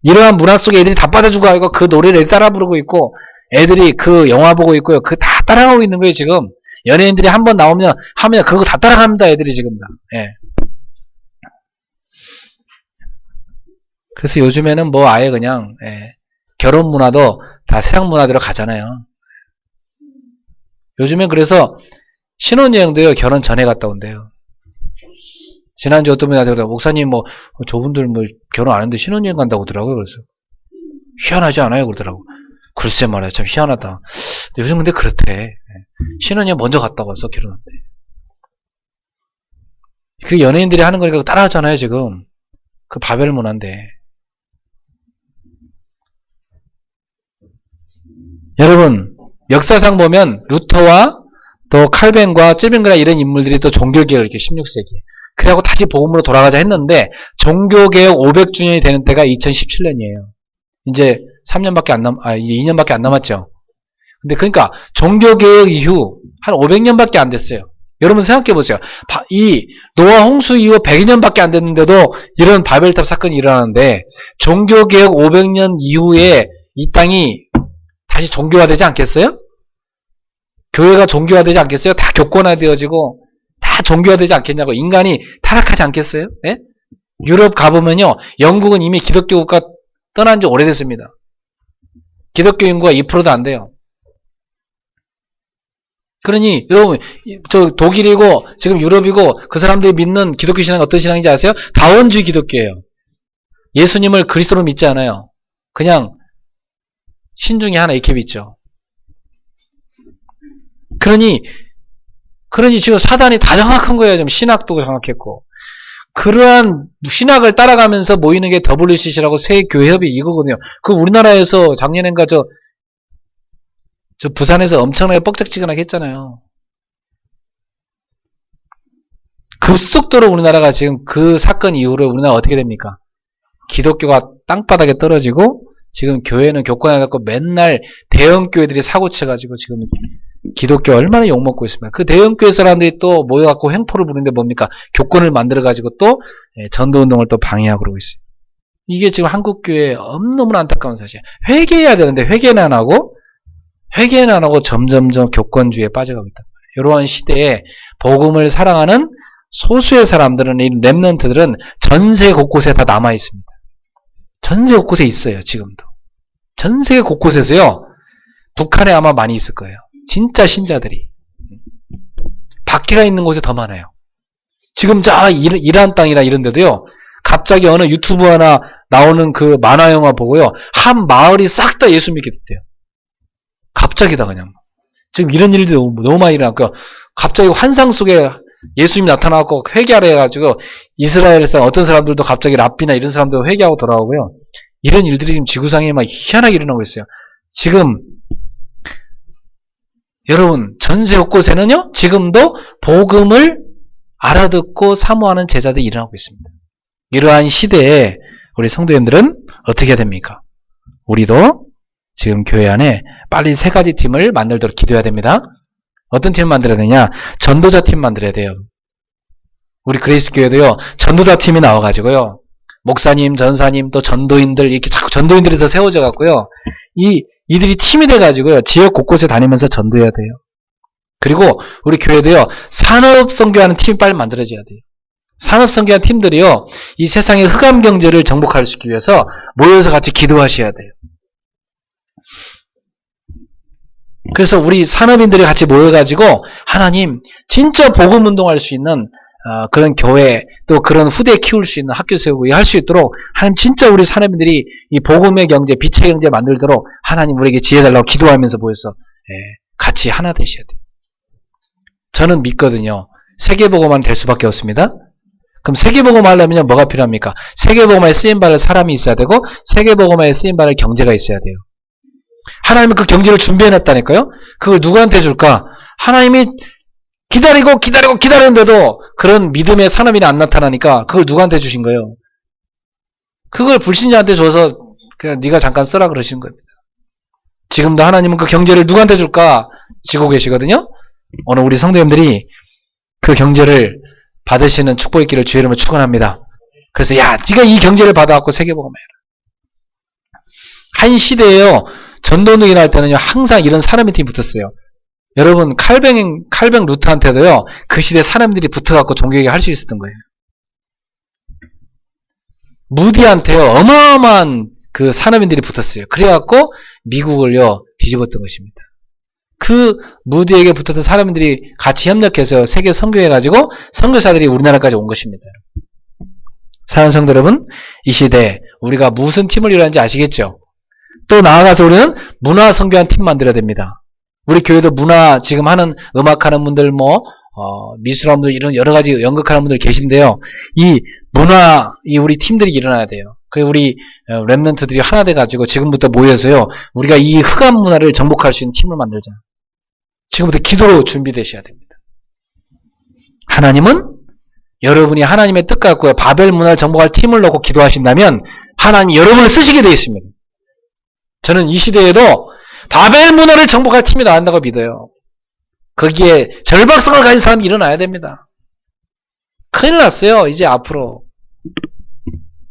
이러한 문화 속에 애들이 다 빠져주고 있고 그 노래를 애들이 따라 부르고 있고 애들이 그 영화 보고 있고요. 그 다 따라가고 있는 거예요. 지금 연예인들이 한번 나오면 하면 그거 다 따라갑니다. 애들이 지금 다. 그래서 요즘에는 뭐 아예 그냥 결혼 문화도 다 서양 문화대로 가잖아요. 요즘엔 그래서 신혼여행도요 결혼 전에 갔다 온대요. 지난주 어떤 분이 나한테 목사님 뭐 저분들 뭐 결혼 안 했는데 신혼여행 간다고 그러더라고요. 그래서 희한하지 않아요? 그러더라고. 글쎄 말이야 참 희한하다. 요즘 근데 그렇대. 신혼여행 먼저 갔다 와서 결혼한대. 그 연예인들이 하는 거니까 따라하잖아요 지금. 그 바벨 문화인데. 여러분 역사상 보면 루터와 또 칼뱅과 찔빙그라 이런 인물들이 또 종교개혁을 이렇게 16세기에 그래갖고 다시 복음으로 돌아가자 했는데 종교개혁 500주년이 되는 때가 2017년이에요. 이제 3년밖에 이제 2년밖에 안 남았죠. 근데 그러니까 종교개혁 이후 한 500년밖에 안 됐어요. 여러분 생각해 보세요. 이 노아 홍수 이후 100년밖에 안 됐는데도 이런 바벨탑 사건이 일어나는데 종교개혁 500년 이후에 이 땅이 다시 종교화되지 않겠어요? 교회가 종교화되지 않겠어요? 다 교권화되어지고 다 종교화되지 않겠냐고. 인간이 타락하지 않겠어요? 네? 유럽 가보면요 영국은 이미 기독교 국가 떠난 지 오래됐습니다. 기독교 인구가 2%도 안 돼요. 그러니 여러분 저 독일이고 지금 유럽이고 그 사람들이 믿는 기독교 신앙이 어떤 신앙인지 아세요? 다원주의 기독교예요. 예수님을 그리스도로 믿지 않아요. 그냥 신 중에 하나 이렇게 믿죠. 그러니 지금 사단이 다 정확한 거예요. 좀 신학도 정확했고. 그러한 신학을 따라가면서 모이는 게 WCC라고 세계교회협이 이거거든요. 그 우리나라에서 작년엔가 저 부산에서 엄청나게 뻑적지근하게 했잖아요. 급속도로 우리나라가 지금 그 사건 이후로 우리나라 어떻게 됩니까? 기독교가 땅바닥에 떨어지고 지금 교회는 교권에 갖고 맨날 대형 교회들이 사고 쳐가지고 지금 기독교 얼마나 욕먹고 있습니까? 그 대형 교회 사람들이 또 모여갖고 횡포를 부르는데 뭡니까? 교권을 만들어가지고 또 전도운동을 또 방해하고 그러고 있어요. 이게 지금 한국교회 너무나 안타까운 사실이에요. 회개해야 되는데 회개는 안 하고 점점점 교권주의에 빠져가고 있단 말이에요. 이러한 시대에 복음을 사랑하는 소수의 사람들은, 이 렘넌트들은 전 세계 곳곳에 다 남아 있습니다. 전 세계 곳곳에 있어요. 지금도. 전 세계 곳곳에서요. 북한에 아마 많이 있을 거예요. 진짜 신자들이. 바퀴가 있는 곳에 더 많아요. 지금 이란 땅이나 이런 데도요. 갑자기 어느 유튜브 하나 나오는 그 만화 영화 보고요. 한 마을이 싹 다 예수 믿게 됐대요. 갑자기다 그냥. 지금 이런 일들이 너무 많이 일어나고 갑자기 환상 속에 예수님이 나타나고 회개하라 해가지고 이스라엘에서 어떤 사람들도 갑자기 랍비나 이런 사람들 회개하고 돌아오고요. 이런 일들이 지금 지구상에 막 희한하게 일어나고 있어요. 지금 여러분 전세 곳곳에는요. 지금도 복음을 알아듣고 사모하는 제자들이 일어나고 있습니다. 이러한 시대에 우리 성도님들은 어떻게 해야 됩니까? 우리도 지금 교회 안에 빨리 3가지 팀을 만들도록 기도해야 됩니다. 어떤 팀을 만들어야 되냐? 전도자 팀 만들어야 돼요. 우리 그레이스 교회도요. 전도자 팀이 나와가지고요. 목사님, 전사님, 또 전도인들 이렇게 자꾸 전도인들이 더 세워져 갖고요. 이들이 팀이 돼가지고요. 지역 곳곳에 다니면서 전도해야 돼요. 그리고 우리 교회도요. 산업 선교하는 팀이 빨리 만들어져야 돼요. 산업 선교하는 팀들이요. 이 세상의 흑암 경제를 정복하시기 위해서 모여서 같이 기도하셔야 돼요. 그래서 우리 산업인들이 같이 모여가지고 하나님 진짜 복음 운동할 수 있는 그런 교회 또 그런 후대 키울 수 있는 학교 세우고 할 수 있도록 하나님 진짜 우리 산업인들이 이 복음의 경제, 빛의 경제 만들도록 하나님 우리에게 지혜 달라고 기도하면서 모여서 같이 하나 되셔야 돼요. 저는 믿거든요. 세계복음만 될 수밖에 없습니다. 그럼 세계복음 하려면 뭐가 필요합니까? 세계복음에 쓰임받을 사람이 있어야 되고 세계복음에 쓰임받을 경제가 있어야 돼요. 하나님은 그 경제를 준비해놨다니까요. 그걸 누구한테 줄까? 하나님이 기다리는데도 그런 믿음의 산업인이 안 나타나니까 그걸 누구한테 주신 거예요? 그걸 불신자한테 줘서 그냥 네가 잠깐 써라 그러시는 겁니다. 지금도 하나님은 그 경제를 누구한테 줄까? 지고 계시거든요. 오늘 우리 성도님들이 그 경제를 받으시는 축복의 길을 주의 이름으로 축원합니다. 그래서 네가 이 경제를 받아갖고 세계복음을 해라. 한 시대에요. 전도운동이 날 때는요. 항상 이런 사람의 팀이 붙었어요. 여러분 칼뱅 루트한테도요. 그 시대 사람들이 붙어갖고 종교개혁 할 수 있었던 거예요. 무디한테요. 어마어마한 그 산업인들이 붙었어요. 그래갖고 미국을요. 뒤집었던 것입니다. 그 무디에게 붙었던 사람들이 같이 협력해서 세계 선교해가지고 선교사들이 우리나라까지 온 것입니다. 사랑하는 성도 여러분, 이 시대에 우리가 무슨 팀을 이루는지 아시겠죠? 또 나아가서 우리는 문화 선교한 팀 만들어야 됩니다. 우리 교회도 문화 지금 하는 음악하는 분들 미술하는 분들 이런 여러 가지 연극하는 분들 계신데요. 이 문화 우리 팀들이 일어나야 돼요. 그리고 우리 렘넌트들이 하나 돼가지고 지금부터 모여서요. 우리가 이 흑암 문화를 정복할 수 있는 팀을 만들자. 지금부터 기도로 준비되셔야 됩니다. 하나님은 여러분이 하나님의 뜻 갖고 바벨 문화를 정복할 팀을 놓고 기도하신다면 하나님이 여러분을 쓰시게 되어 있습니다. 저는 이 시대에도 바벨 문화를 정복할 팀이 나온다고 믿어요. 거기에 절박성을 가진 사람이 일어나야 됩니다. 큰일 났어요. 이제 앞으로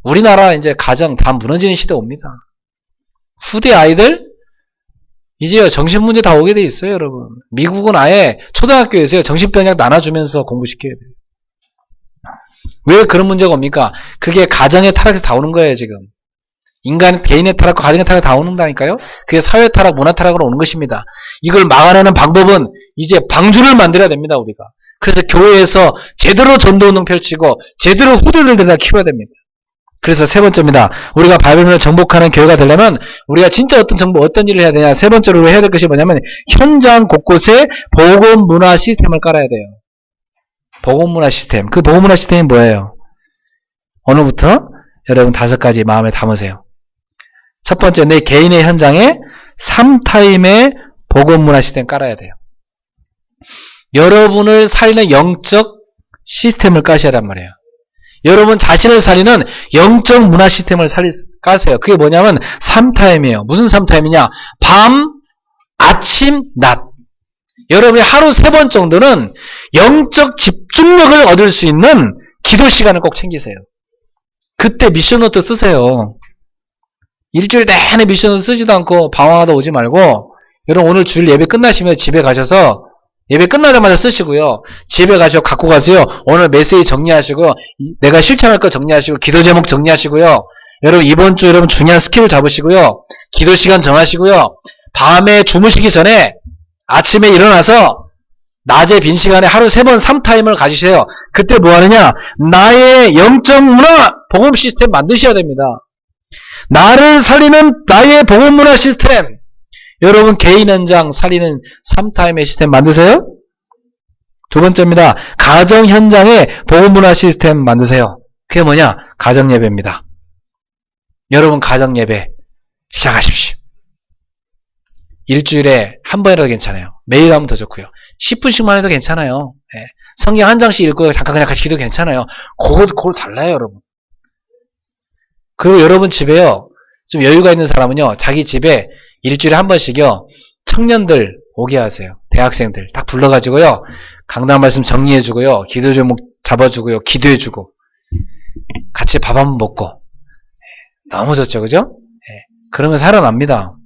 우리나라 이제 가정 다 무너지는 시대 옵니다. 후대 아이들 이제 정신문제 다 오게 돼 있어요, 여러분. 미국은 아예 초등학교에서요 정신병약 나눠주면서 공부시켜야 돼요. 왜 그런 문제가 옵니까? 그게 가정의 타락에서 다 오는 거예요, 지금. 개인의 타락과 가정의 타락이 다 오는다니까요? 그게 사회 타락, 문화 타락으로 오는 것입니다. 이걸 막아내는 방법은 이제 방주를 만들어야 됩니다, 우리가. 그래서 교회에서 제대로 전도운동 펼치고 제대로 후대들을 다 키워야 됩니다. 그래서 세 번째입니다. 우리가 바벨론을 정복하는 교회가 되려면 우리가 진짜 어떤 일을 해야 되냐? 세 번째로 해야 될 것이 뭐냐면 현장 곳곳에 복음 문화 시스템을 깔아야 돼요. 복음 문화 시스템. 그 복음 문화 시스템이 뭐예요? 오늘부터 여러분 5가지 마음에 담으세요. 첫 번째, 내 개인의 현장에 3타임의 복음 문화 시스템 깔아야 돼요. 여러분을 살리는 영적 시스템을 까셔야 란 말이에요. 여러분 자신을 살리는 영적 문화 시스템을 까세요. 그게 뭐냐면 3타임이에요. 무슨 3타임이냐? 밤, 아침, 낮. 여러분이 하루 3번 정도는 영적 집중력을 얻을 수 있는 기도 시간을 꼭 챙기세요. 그때 미션노트 쓰세요. 일주일 내내 미션노트 쓰지도 않고 방황하다 오지 말고, 여러분 오늘 주일 예배 끝나시면 집에 가셔서 예배 끝나자마자 쓰시고요. 집에 가셔서 갖고 가세요. 오늘 메시지 정리하시고, 내가 실천할 거 정리하시고, 기도 제목 정리하시고요. 여러분 이번 주 여러분 중요한 스케줄 잡으시고요. 기도 시간 정하시고요. 밤에 주무시기 전에 아침에 일어나서 낮에 빈 시간에 하루 3번 3타임을 가지세요. 그때 뭐 하느냐? 나의 영적 문화 복음 시스템 만드셔야 됩니다. 나를 살리는 나의 복음 문화 시스템. 여러분 개인 현장 살리는 3타임의 시스템 만드세요. 두 번째입니다. 가정 현장에 복음 문화 시스템 만드세요. 그게 뭐냐? 가정 예배입니다. 여러분 가정 예배 시작하십시오. 일주일에 한 번이라도 괜찮아요. 매일 하면 더 좋고요. 10분씩만 해도 괜찮아요. 예. 성경 한 장씩 읽고 잠깐 그냥 같이 기도 괜찮아요. 그거 달라요, 여러분. 그리고 여러분 집에요, 좀 여유가 있는 사람은요, 자기 집에 일주일에 한 번씩요, 청년들 오게 하세요. 대학생들 딱 불러가지고요, 강단 말씀 정리해주고요, 기도 제목 잡아주고요, 기도해주고, 같이 밥 한번 먹고. 너무 좋죠, 그죠? 예. 그러면 살아납니다.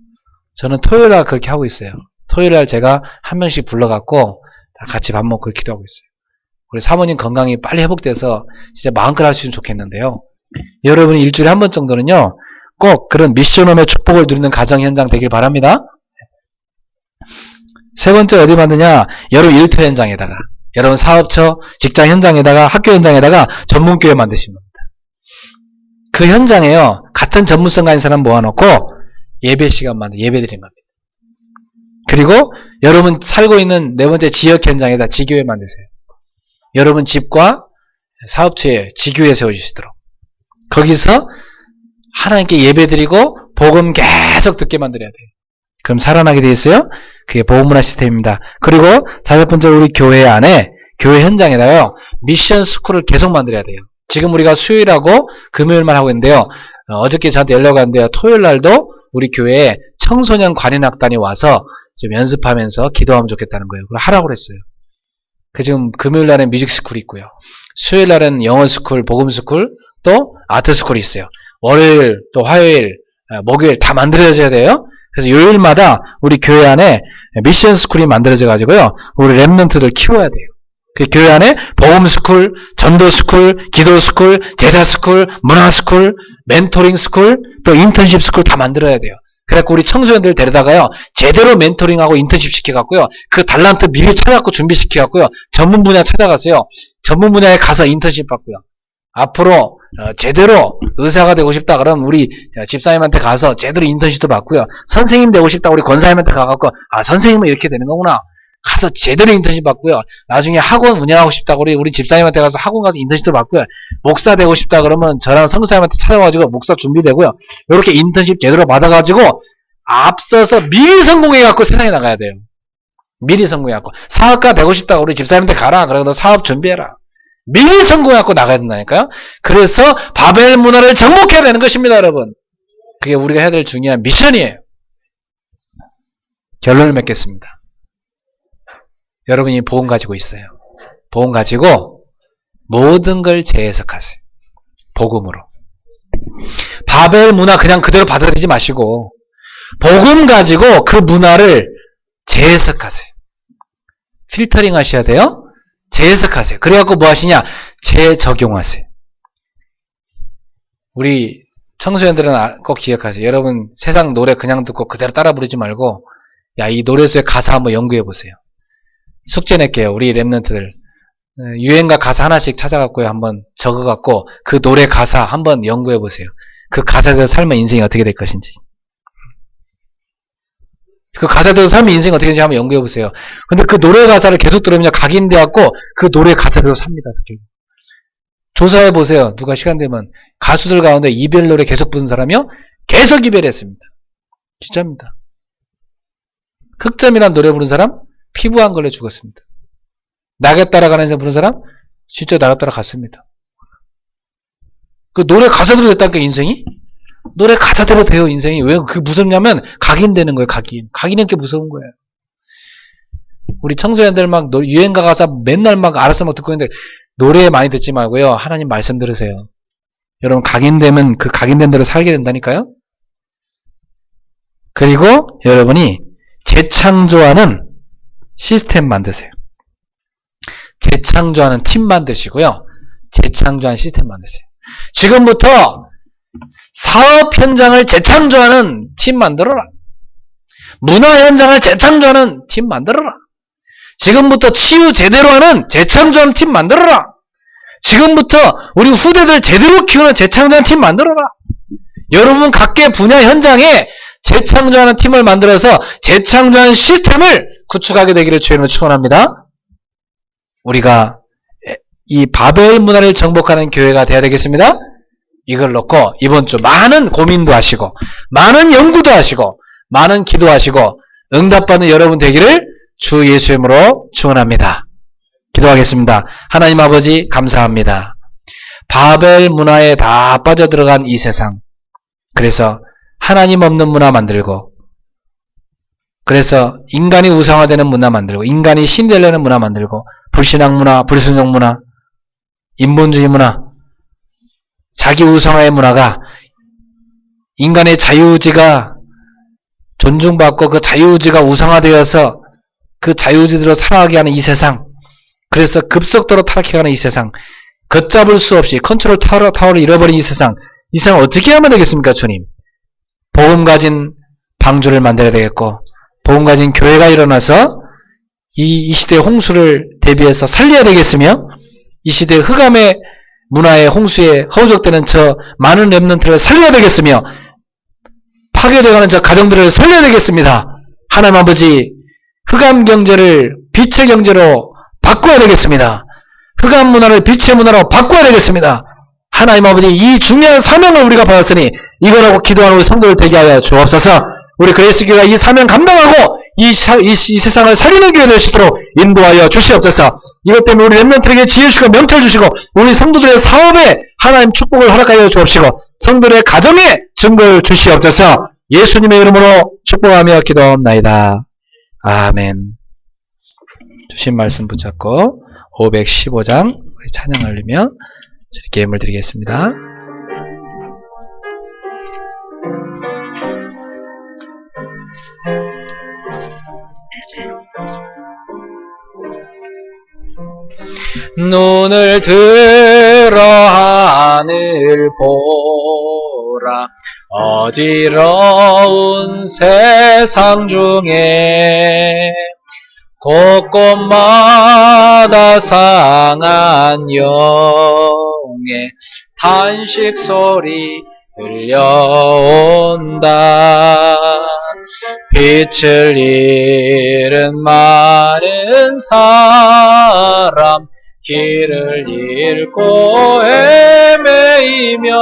저는 토요일날 그렇게 하고 있어요. 토요일날 제가 한 명씩 불러갖고 같이 밥 먹고 기도하고 있어요. 우리 사모님 건강이 빨리 회복돼서 진짜 마음껏 하시면 좋겠는데요. 여러분이 일주일에 한 번 정도는요, 꼭 그런 미션홈의 축복을 누리는 가정 현장 되길 바랍니다. 세 번째 어디 만드냐? 여러분 일터 현장에다가, 여러분 사업처, 직장 현장에다가, 학교 현장에다가 전문교회 만드시면 됩니다. 그 현장에요, 같은 전문성 가진 사람 모아놓고 예배 시간 예배 드리는 겁니다. 그리고 여러분 살고 있는 네 번째 지역 현장에다 지교회 만드세요. 여러분 집과 사업처에 지교회 세워주시도록. 거기서 하나님께 예배 드리고 복음 계속 듣게 만들어야 돼요. 그럼 살아나게 돼 있어요. 그게 복음문화 시스템입니다. 그리고 다섯 번째, 우리 교회 안에, 교회 현장에다요, 미션 스쿨을 계속 만들어야 돼요. 지금 우리가 수요일하고 금요일만 하고 있는데요. 어저께 저한테 연락 왔는데요. 토요일 날도 우리 교회에 청소년 관현악단이 와서 좀 연습하면서 기도하면 좋겠다는 거예요. 그걸 하라고 그랬어요. 그 지금 금요일 날엔 뮤직 스쿨이 있고요. 수요일 날은 영어 스쿨, 복음 스쿨, 또 아트 스쿨이 있어요. 월요일, 또 화요일, 목요일 다 만들어져야 돼요. 그래서 요일마다 우리 교회 안에 미션 스쿨이 만들어져 가지고요, 우리 랩런트들 키워야 돼요. 그 교회 안에 복음 스쿨, 전도 스쿨, 기도 스쿨, 제자 스쿨, 문화 스쿨, 멘토링 스쿨, 또 인턴십 스쿨 다 만들어야 돼요. 그래갖고 우리 청소년들 데려다가요, 제대로 멘토링하고 인턴십 시켜갖고요, 그 달란트 미리 찾아갖고 준비시켜갖고요, 전문 분야 찾아가세요. 전문 분야에 가서 인턴십 받고요. 앞으로 제대로 의사가 되고 싶다 그러면 우리 집사님한테 가서 제대로 인턴십도 받고요. 선생님 되고 싶다 우리 권사님한테 가갖고, 아 선생님은 이렇게 되는 거구나, 가서 제대로 인턴십 받고요. 나중에 학원 운영하고 싶다 우리 집사님한테 가서 학원 가서 인턴십도 받고요. 목사 되고 싶다 그러면 저랑 성사님한테 찾아와가지고 목사 준비되고요. 이렇게 인턴십 제대로 받아가지고 앞서서 미리 성공해갖고 세상에 나가야 돼요. 미리 성공해갖고. 사업가 되고 싶다 우리 집사님한테 가라, 그러고 너 사업 준비해라. 미리 성공해갖고 나가야 된다니까요. 그래서 바벨 문화를 정복해야 되는 것입니다, 여러분. 그게 우리가 해야 될 중요한 미션이에요. 결론을 맺겠습니다. 여러분이 복음 가지고 있어요. 복음 가지고 모든 걸 재해석하세요. 복음으로. 바벨 문화 그냥 그대로 받아들이지 마시고 복음 가지고 그 문화를 재해석하세요. 필터링 하셔야 돼요. 재해석하세요. 그래갖고 뭐 하시냐? 재적용하세요. 우리 청소년들은 꼭 기억하세요. 여러분 세상 노래 그냥 듣고 그대로 따라 부르지 말고, 야, 이 노래수의 가사 한번 연구해 보세요. 숙제 낼게요. 우리 랩런트들 유행가 가사 하나씩 찾아갖고요, 한번 적어갖고 그 노래 가사 한번 연구해 보세요. 그 가사대로 살면 인생이 어떻게 될 것인지, 그 가사대로 살면 인생이 어떻게 되는지 한번 연구해 보세요. 근데 그 노래 가사를 계속 들으면 각인돼갖고 그 노래 가사대로 삽니다. 조사해 보세요. 누가 시간 되면 가수들 가운데 이별 노래 계속 부른 사람이요, 계속 이별했습니다. 진짜입니다. 흑점이란 노래 부른 사람 피부 안 걸려 죽었습니다. 낙엽 따라가는 데 부른 사람 진짜 나갔다가 갔습니다. 그 노래 가사대로 됐다니까, 인생이? 노래 가사대로 돼요, 인생이. 왜 그게 무섭냐면, 각인되는 거예요, 각인. 각인은 게 무서운 거예요. 우리 청소년들 막 유행가 가사 맨날 막 알아서 막 듣고 있는데, 노래 많이 듣지 말고요. 하나님 말씀 들으세요. 여러분, 각인되면 그 각인된 대로 살게 된다니까요? 그리고 여러분이 재창조하는 시스템 만드세요. 재창조하는 팀 만드시고요. 재창조하는 시스템 만드세요. 지금부터 사업 현장을 재창조하는 팀 만들어라. 문화 현장을 재창조하는 팀 만들어라. 지금부터 치유 제대로 하는 재창조하는 팀 만들어라. 지금부터 우리 후대들 제대로 키우는 재창조하는 팀 만들어라. 여러분 각계 분야 현장에 재창조하는 팀을 만들어서 재창조하는 시스템을 구축하게 되기를 주님으로 축원합니다. 우리가 이 바벨 문화를 정복하는 교회가 되어야 되겠습니다. 이걸 놓고 이번 주 많은 고민도 하시고 많은 연구도 하시고 많은 기도하시고 응답받는 여러분 되기를 주 예수 이름으로 축원합니다. 기도하겠습니다. 하나님 아버지 감사합니다. 바벨 문화에 다 빠져들어간 이 세상, 그래서 하나님 없는 문화 만들고, 그래서 인간이 우상화되는 문화 만들고, 인간이 신 되려는 문화 만들고, 불신앙 문화, 불순종 문화, 인본주의 문화, 자기 우상화의 문화가 인간의 자유의지가 존중받고 그 자유의지가 우상화되어서 그 자유의지대로 살아가게 하는 이 세상, 그래서 급속도로 타락해가는 이 세상, 걷잡을 수 없이 컨트롤 타워를 잃어버린 이 세상 어떻게 하면 되겠습니까, 주님? 복음 가진 방주를 만들어야 되겠고, 복음 가진 교회가 일어나서 이 시대의 홍수를 대비해서 살려야 되겠으며, 이 시대의 흑암의 문화의 홍수에 허우적대는 저 많은 렘넌트를 살려야 되겠으며, 파괴되어가는 저 가정들을 살려야 되겠습니다. 하나님 아버지, 흑암 경제를 빛의 경제로 바꿔야 되겠습니다. 흑암 문화를 빛의 문화로 바꿔야 되겠습니다. 하나님 아버지, 이 중요한 사명을 우리가 받았으니 이거라고 기도하는 우리 성도를 되게 하여 주옵소서. 우리 그리스도교가 이 사명 감당하고 이 세상을 살리는 교회 될 수 있도록 인도하여 주시옵소서. 이것 때문에 우리 렘넌트에게 지혜 주시고 명철 주시고 우리 성도들의 사업에 하나님 축복을 허락하여 주옵시고 성도들의 가정에 증거를 주시옵소서. 예수님의 이름으로 축복하며 기도합나이다. 아멘. 주신 말씀 붙잡고 515장 우리 찬양 올리며 주님께 예물 드리겠습니다. 눈을 들어 하늘 보라. 어지러운 세상 중에 곳곳마다 상한 영의 탄식 소리 들려온다. 빛을 잃은 많은 사람 길을 잃고 헤매이며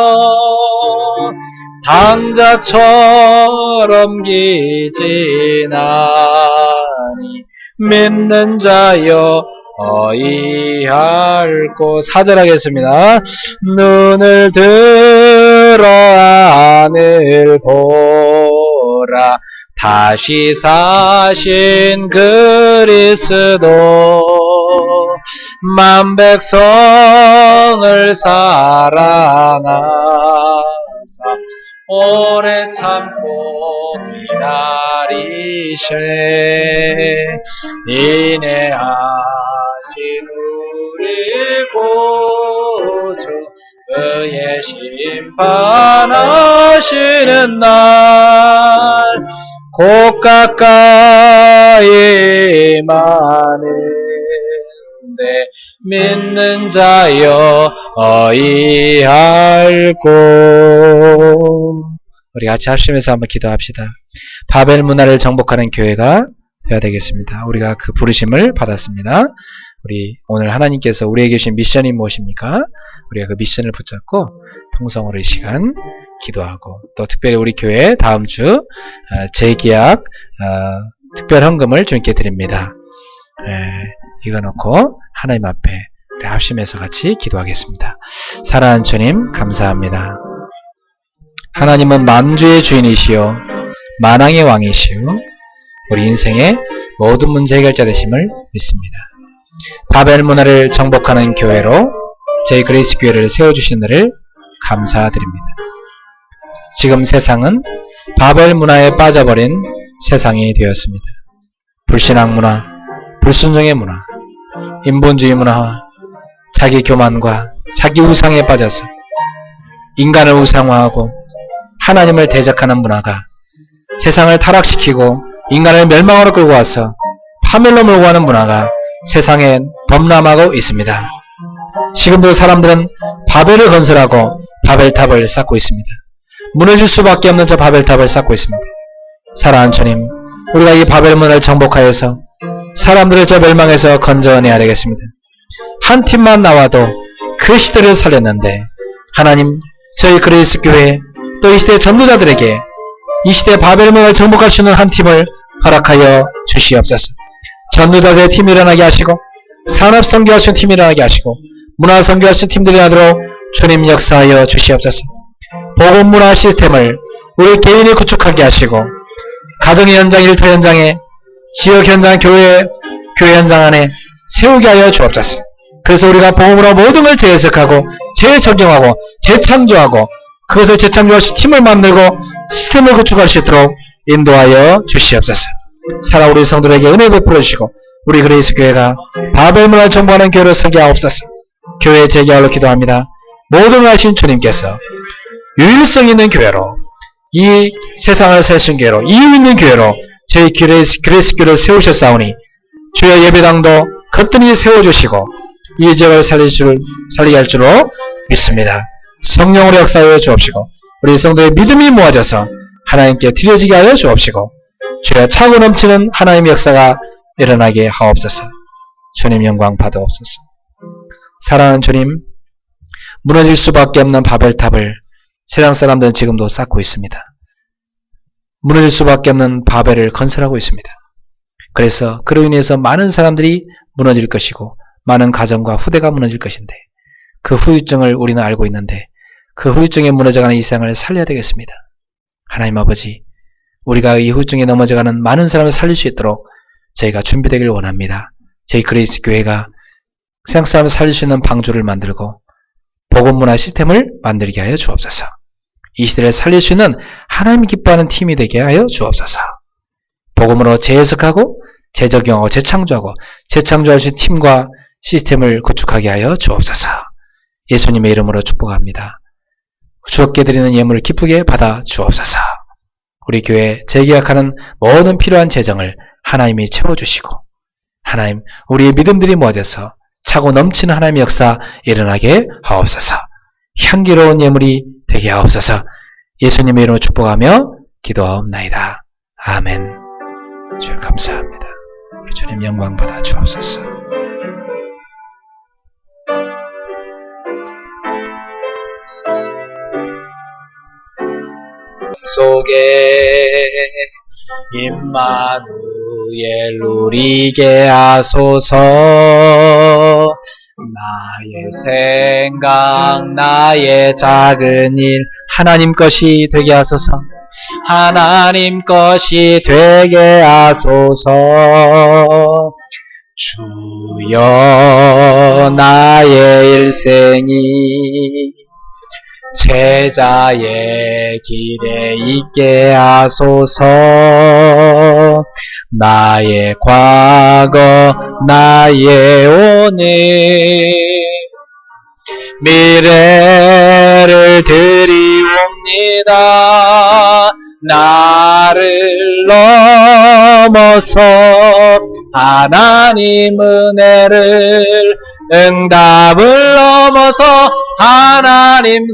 당자처럼 기지나니 믿는 자여 어이할고. 4절 하겠습니다. 눈을 들어 하늘 보라. 다시 사신 그리스도 만 백성을 사랑하사 오래 참고 기다리세. 인내하신 우리 구주 그의 심판하시는 날 곧 가까이 마는데 믿는 자여 어이할고. 우리 같이 합심해서 한번 기도합시다. 바벨 문화를 정복하는 교회가 되어야 되겠습니다. 우리가 그 부르심을 받았습니다. 우리 오늘 하나님께서 우리에게 주신 미션이 무엇입니까? 우리가 그 미션을 붙잡고 통성으로 이 시간 기도하고, 또 특별히 우리 교회 다음 주 재계약 특별 헌금을 주님께 드립니다. 이거 놓고 하나님 앞에 우리 합심해서 같이 기도하겠습니다. 사랑하는 주님 감사합니다. 하나님은 만주의 주인이시요 만왕의 왕이시요 우리 인생의 모든 문제 해결자 되심을 믿습니다. 바벨 문화를 정복하는 교회로 저희 그레이스 교회를 세워주신 은혜를 감사드립니다. 지금 세상은 바벨 문화에 빠져버린 세상이 되었습니다. 불신앙 문화, 불순종의 문화, 인본주의 문화와 자기 교만과 자기 우상에 빠져서 인간을 우상화하고 하나님을 대적하는 문화가 세상을 타락시키고 인간을 멸망으로 끌고 와서 파멸로 몰고 가는 문화가 세상에 범람하고 있습니다. 지금도 사람들은 바벨을 건설하고 바벨탑을 쌓고 있습니다. 무너질 수밖에 없는 저 바벨탑을 쌓고 있습니다. 사랑하는 주님, 우리가 이 바벨 문화를 정복하여서 사람들을 저 멸망에서 건져내야 되겠습니다. 한 팀만 나와도 그 시대를 살렸는데 하나님, 저희 그레이스 교회 또 이 시대 전도자들에게 이 시대 바벨 문화를 정복할 수 있는 한 팀을 허락하여 주시옵소서. 전도자들의 팀이 일어나게 하시고 산업 선교하시는 팀이 일어나게 하시고 문화 선교하시는 팀들이 일어나도록 주님 역사하여 주시옵소서. 복음 문화 시스템을 우리 개인이 구축하게 하시고 가정의 현장, 일터 현장에 지역 현장, 교회 현장 안에 세우게 하여 주옵소서. 그래서 우리가 복음으로 모든 걸 재해석하고 재적용하고 재창조하고 그것을 재창조하시 팀을 만들고 시스템을 구축할 수 있도록 인도하여 주시옵소서. 살아 우리 성도들에게 은혜 베풀어 주시고 우리 그레이스 교회가 바벨 문화를 정복하는 교회로 서게 하옵소서. 교회 재개하러 기도합니다. 모든 걸 하신 주님께서 유일성 있는 교회로 이 세상을 살신 교회로 이유 있는 교회로 저희 그레이스 교회를 세우셨사오니 주여 예배당도 거뜬히 세워주시고 이 지역을 살리게 할 줄로 믿습니다. 성령으로 역사하여 주옵시고 우리 성도의 믿음이 모아져서 하나님께 드려지게 하여 주옵시고 주여 차고 넘치는 하나님의 역사가 일어나게 하옵소서. 주님 영광 받아옵소서. 사랑하는 주님, 무너질 수밖에 없는 바벨탑을 세상 사람들은 지금도 쌓고 있습니다. 무너질 수밖에 없는 바벨을 건설하고 있습니다. 그래서 그로 인해서 많은 사람들이 무너질 것이고 많은 가정과 후대가 무너질 것인데 그 후유증을 우리는 알고 있는데 그 후유증에 무너져가는 이 세상을 살려야 되겠습니다. 하나님 아버지, 우리가 이 후유증에 넘어져가는 많은 사람을 살릴 수 있도록 저희가 준비되길 원합니다. 저희 그레이스 교회가 세상 사람을 살릴 수 있는 방주를 만들고 복음문화 시스템을 만들게 하여 주옵소서. 이 시대를 살릴 수 있는 하나님이 기뻐하는 팀이 되게 하여 주옵소서. 복음으로 재해석하고 재적용하고 재창조하고 재창조할 수 있는 팀과 시스템을 구축하게 하여 주옵소서. 예수님의 이름으로 축복합니다. 주옵게 드리는 예물을 기쁘게 받아 주옵소서. 우리 교회 재계약하는 모든 필요한 재정을 하나님이 채워주시고 하나님, 우리의 믿음들이 모아져서 차고 넘치는 하나님의 역사 일어나게 하옵소서. 향기로운 예물이 되게 하옵소서. 예수님의 이름으로 축복하며 기도하옵나이다. 아멘. 주여 감사합니다. 우리 주님 영광 받아 주옵소서. 속에 임마누엘 누리게 하소서. 나의 생각, 나의 작은 일 하나님 것이 되게 하소서. 하나님 것이 되게 하소서. 주여 나의 일생이 제자의 길에 있게 하소서. 나의 과거, 나의 오늘, 미래를 드리옵니다. 나를 넘어서 하나님 은혜를, 응답을 넘어서 하나님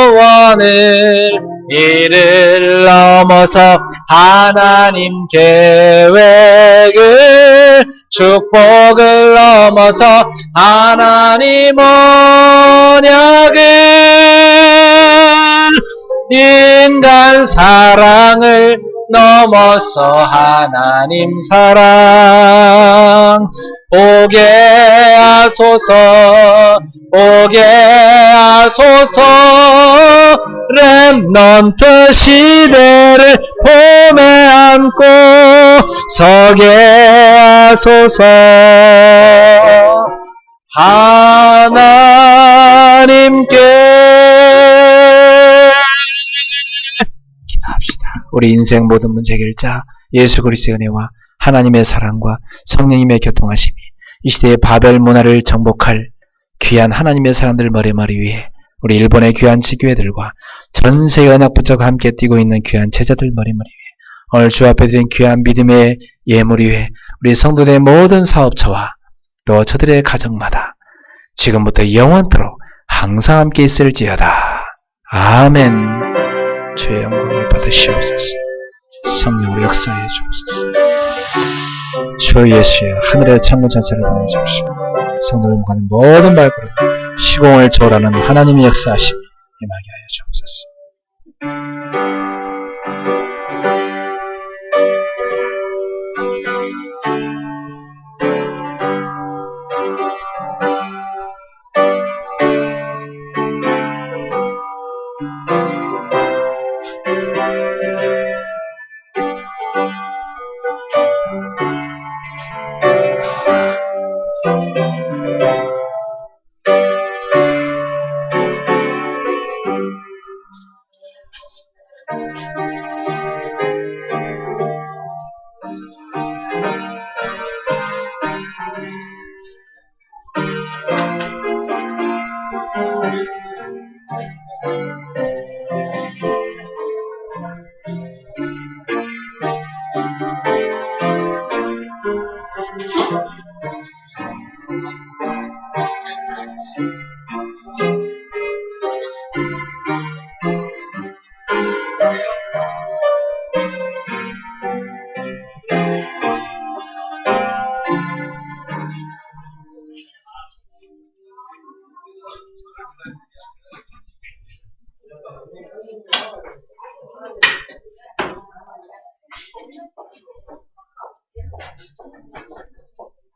소원을, 이를 넘어서 하나님 계획을, 축복을 넘어서 하나님 언약을, 인간 사랑을 넘어서 하나님 사랑 보게 하소서 보게 하소서 렘넌트 시대를 봄에 안고 서게 하소서 하나님께 기도합시다. 우리 인생 모든 문제 해결자 예수 그리스도의 은혜와 하나님의 사랑과 성령님의 교통하심이 이 시대의 바벨 문화를 정복할 귀한 하나님의 사람들 머리머리 위에 우리 일본의 귀한 지교회들과 전 세계 언약 부처가 함께 뛰고 있는 귀한 제자들 머리머리 위에 오늘 주 앞에 드린 귀한 믿음의 예물 위에 우리 성도들의 모든 사업처와 또 저들의 가정마다 지금부터 영원토록 항상 함께 있을지어다. 아멘. 주의 영광을 받으시옵소서. 성령으로 역사해 주옵소서. 주 예수여 하늘의 천군 천사를 보내주옵시고 성도를 가는 모든 발걸음 시공을 초월하는 하나님의 역사하심이 임하게 하여 주옵소서.